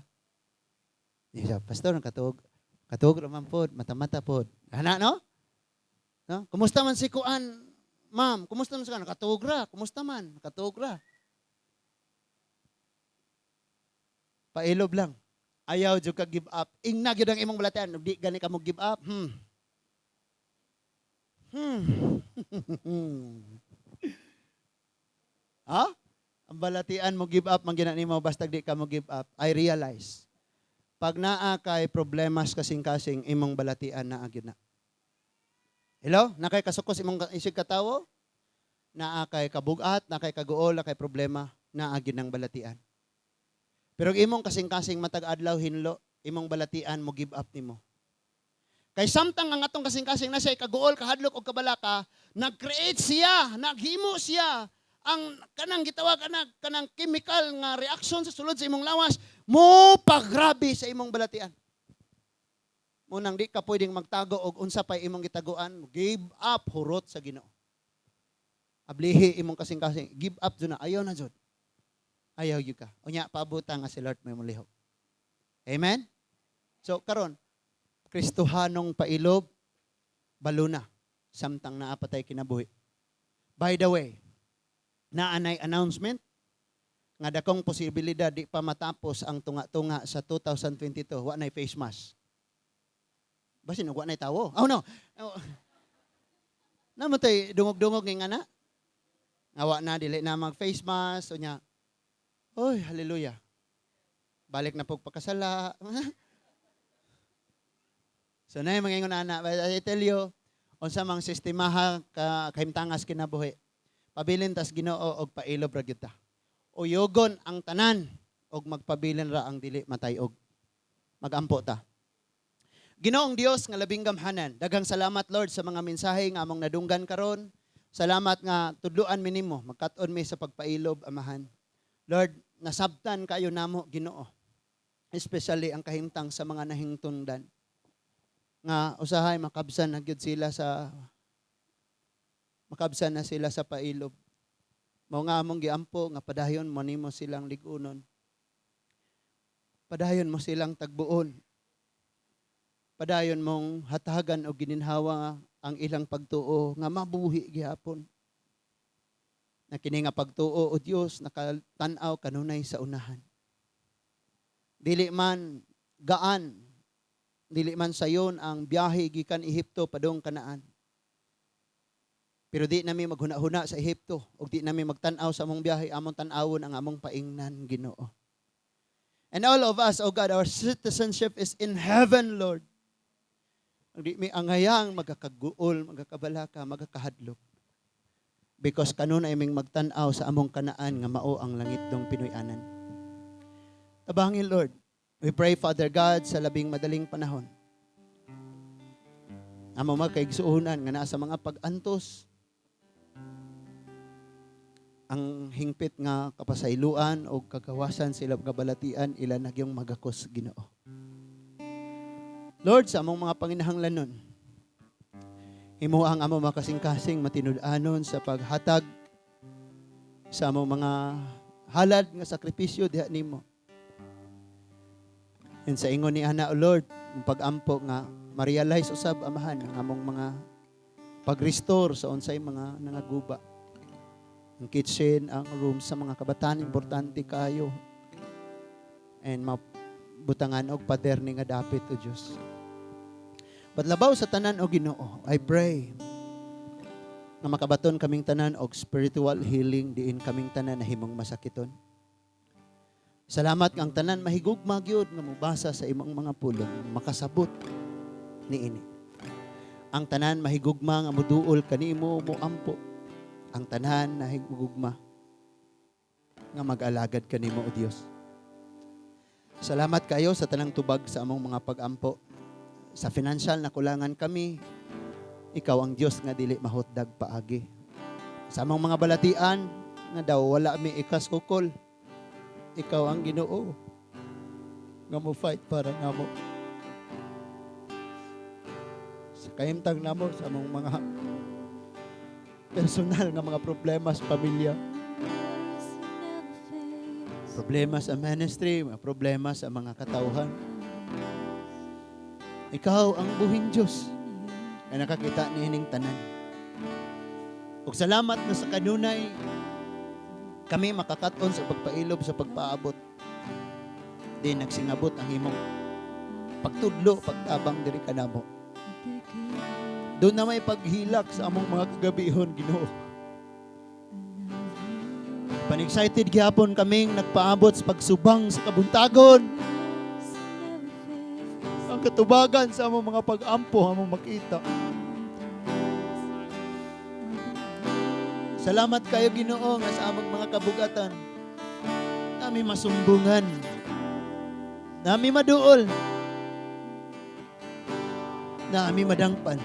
Speaker 1: Siya, pastor, nakatug. Katug raman pod, mata-mata pod. Ana no? No? Kumusta man si Kuan? Ma'am, kumusta man si Kuan? Nakatug ra. Kumusta man? Nakatug ra. Pailob lang. Ayaw jud ka give up. Ingna gyud ang imong balatian, di gani ka mo give up. Ha? Ang balatian mo give up man ginani mo basta di ka mo give up. I realize pag naa kay problemas kasing-kasing imong balatian na agid na. Hello? Nakay kasukos imong isig katawo? Naa kay kabugat, na kay kaguol, na kay problema, na agid ng balatian. Pero imong kasing-kasing matag adlaw hinlo, imong balatian mo give up nimo. Kay samtang ang atong kasing-kasing na siya kaguol, kahadlok o kabalaka, nag-create siya, naghimo siya ang kanang gitawag kanang chemical nga reaction sa sulod sa imong lawas mo pagrabe sa imong balatian. Munang di ka pwedeng magtago og unsa pay imong gitaguan, give up hurot sa Ginoo. Ablihi imong kasing-kasing, give up jud na, ayaw na jud. Ayaw gyud ka. Unya paabutan nga si Lord may mulihok. Amen. So karon Kristohanong pailob baluna samtang naapatay kinabuhi. By the way, naanay announcement nga dakong posibilidad di pa matapos ang tunga-tunga sa 2022 wa nay face mask. Basin wa nay tawo. Oh no. Namatay dungog-dungog nga na. Awa na dili na mag face mask unya. Oy, hallelujah. Balik na pug pakasala. So na yung mga ingon ana, I tell you, unsa mang sistemaha kahimtangas kinabuhi. Pabilin tas Ginoo og pailob ra gyud ta. Uyogon ang tanan og magpabilin ra ang dili matayog. Magampo ta. Ginoong Dios nga labing gamhanan, daghang salamat Lord sa mga mensahe nga among nadunggan karon. Salamat nga tudloan mi nimo, magkat-on mi sa pagpailob amahan. Lord, nasabtan kayo namo Ginoo. Especially ang kahimtang sa mga nahingtungdan. Nga usahay makabsan na gyud sila sa makabsan na sila sa pailob. Mao nga among giampo nga padayon mo nimo silang ligunon. Padayon mo silang tagbuon. Padayon mong hatagan o gininhawa ang ilang pagtuo nga mabuhi gihapon. Na kini nga pagtuo o Dios nakatan-aw kanunay sa unahan. Dili man gaan, dili man sayon ang biyahe gikan Ehipto padung Kanaan. Pero di nami maghuna-huna sa Ehipto ug di nami magtan-aw sa among biyahe, among tan-awon ang among paingnan Ginoo. And all of us, O God, our citizenship is in heaven, Lord. Hindi may angayang magkakaguol, magkakabalaka, magkakahadlok. Because kanon ay ming magtanaw sa among kanaan nga mao ang langit dong Pinoyanan. Tabangin, Lord. We pray, Father God, sa labing madaling panahon. Amo magkaigsuunan nga naa sa mga pag-antos, ang hingpit nga kapasayloan o kagawasan sila kabalatian ila nagyong magakos Ginoo. Lord, sa among mga panginahanglanon, himuang amo makasing-kasing matinud-anon sa paghatag sa among mga halad nga sakripisyo diha nimo. And sa ingon ni Ana, O Lord, ang pag-ampo nga ma-realize usab amahan ang among mga pag-restore sa unsay mga nangaguba. Ang kitchen, ang room sa mga kabataan, importante kayo. And mabutangan og pader ni nga dapit o Diyos. Patlabaw sa tanan o Ginoo, I pray na makabaton kaming tanan og spiritual healing diin kaming tanan na himong masakiton. Salamat kang tanan mahigugma gyud nga mubasa sa imong mga pulong, makasabot niini. Ang tanan mahigugma nga muduol kanimo mo ampo. Ang tanan na higugma nga mag-alagad kanimo o Dios. Salamat kayo sa tanang tubag sa among mga pag-ampo. Sa financial na kulangan kami, ikaw ang Dios nga dili mahutdag paagi. Sa among mga balatian nga daw wala mi ikas kukol, ikaw ang Ginoo nga mo fight para namo. Sa kahimtang namo sa among mga personal nga mga problema sa pamilya, problema sa ministry, mga problema sa mga katauhan. Ikaw ang buhing Diyos na nakakita niining tanan. Ug salamat na sa kanunay kami makakaton sa pagpailob sa pagpaabot. Di nagsingabot ang imong pagtudlo, pagtabang diri kanamo. Doon na may paghilak sa among mga kagabihon, Ginoo. Pan-excited gihapon kaming nagpaabot sa pagsubang sa kabuntagon. Ang katubagan sa among mga pag-ampo, among makita. Salamat kayo, Ginoo, nga sa among mga kabugatan. Nami masumbungan. Nami maduol. Nami madangpan.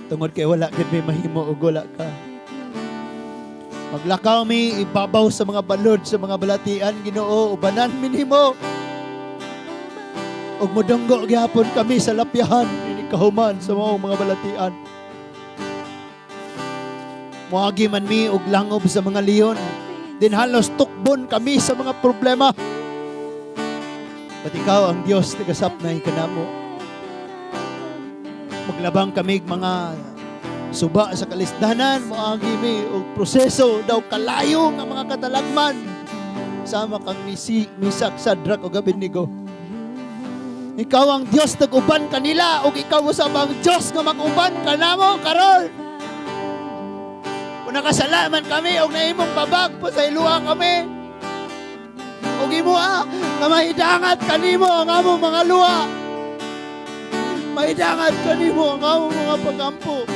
Speaker 1: Tungod kay wala gid may mahimo ug wala ka. Maglakaw mi ibabaw sa mga balod sa mga balatian, Ginoo, ubanan mi nimo. Ug modunggo gyapon kami sa lapyahan ini kahuman sa mga balatian. Moagi man mi og langob sa mga leon. Din halos tukbon kami sa mga problema. But ikaw ang Dios tagasapnay kanamo. Maglabang kami mga suba sa kalisdanan, moagi mi og proseso daw kalayo nga mga katalagman. Sama kang Misak, Sadrak ug Abednego. Ikaw ang Dios nag-uban kanila ug ikaw usab ang Dios nga mag-uban kanamo karon. Kung nakasalaman kami ug naimong babag pa sa iluha kami. Ug imo nga mahidangat kanimo ang among mga luha. Maidangat kanimo ang among mga pagampo.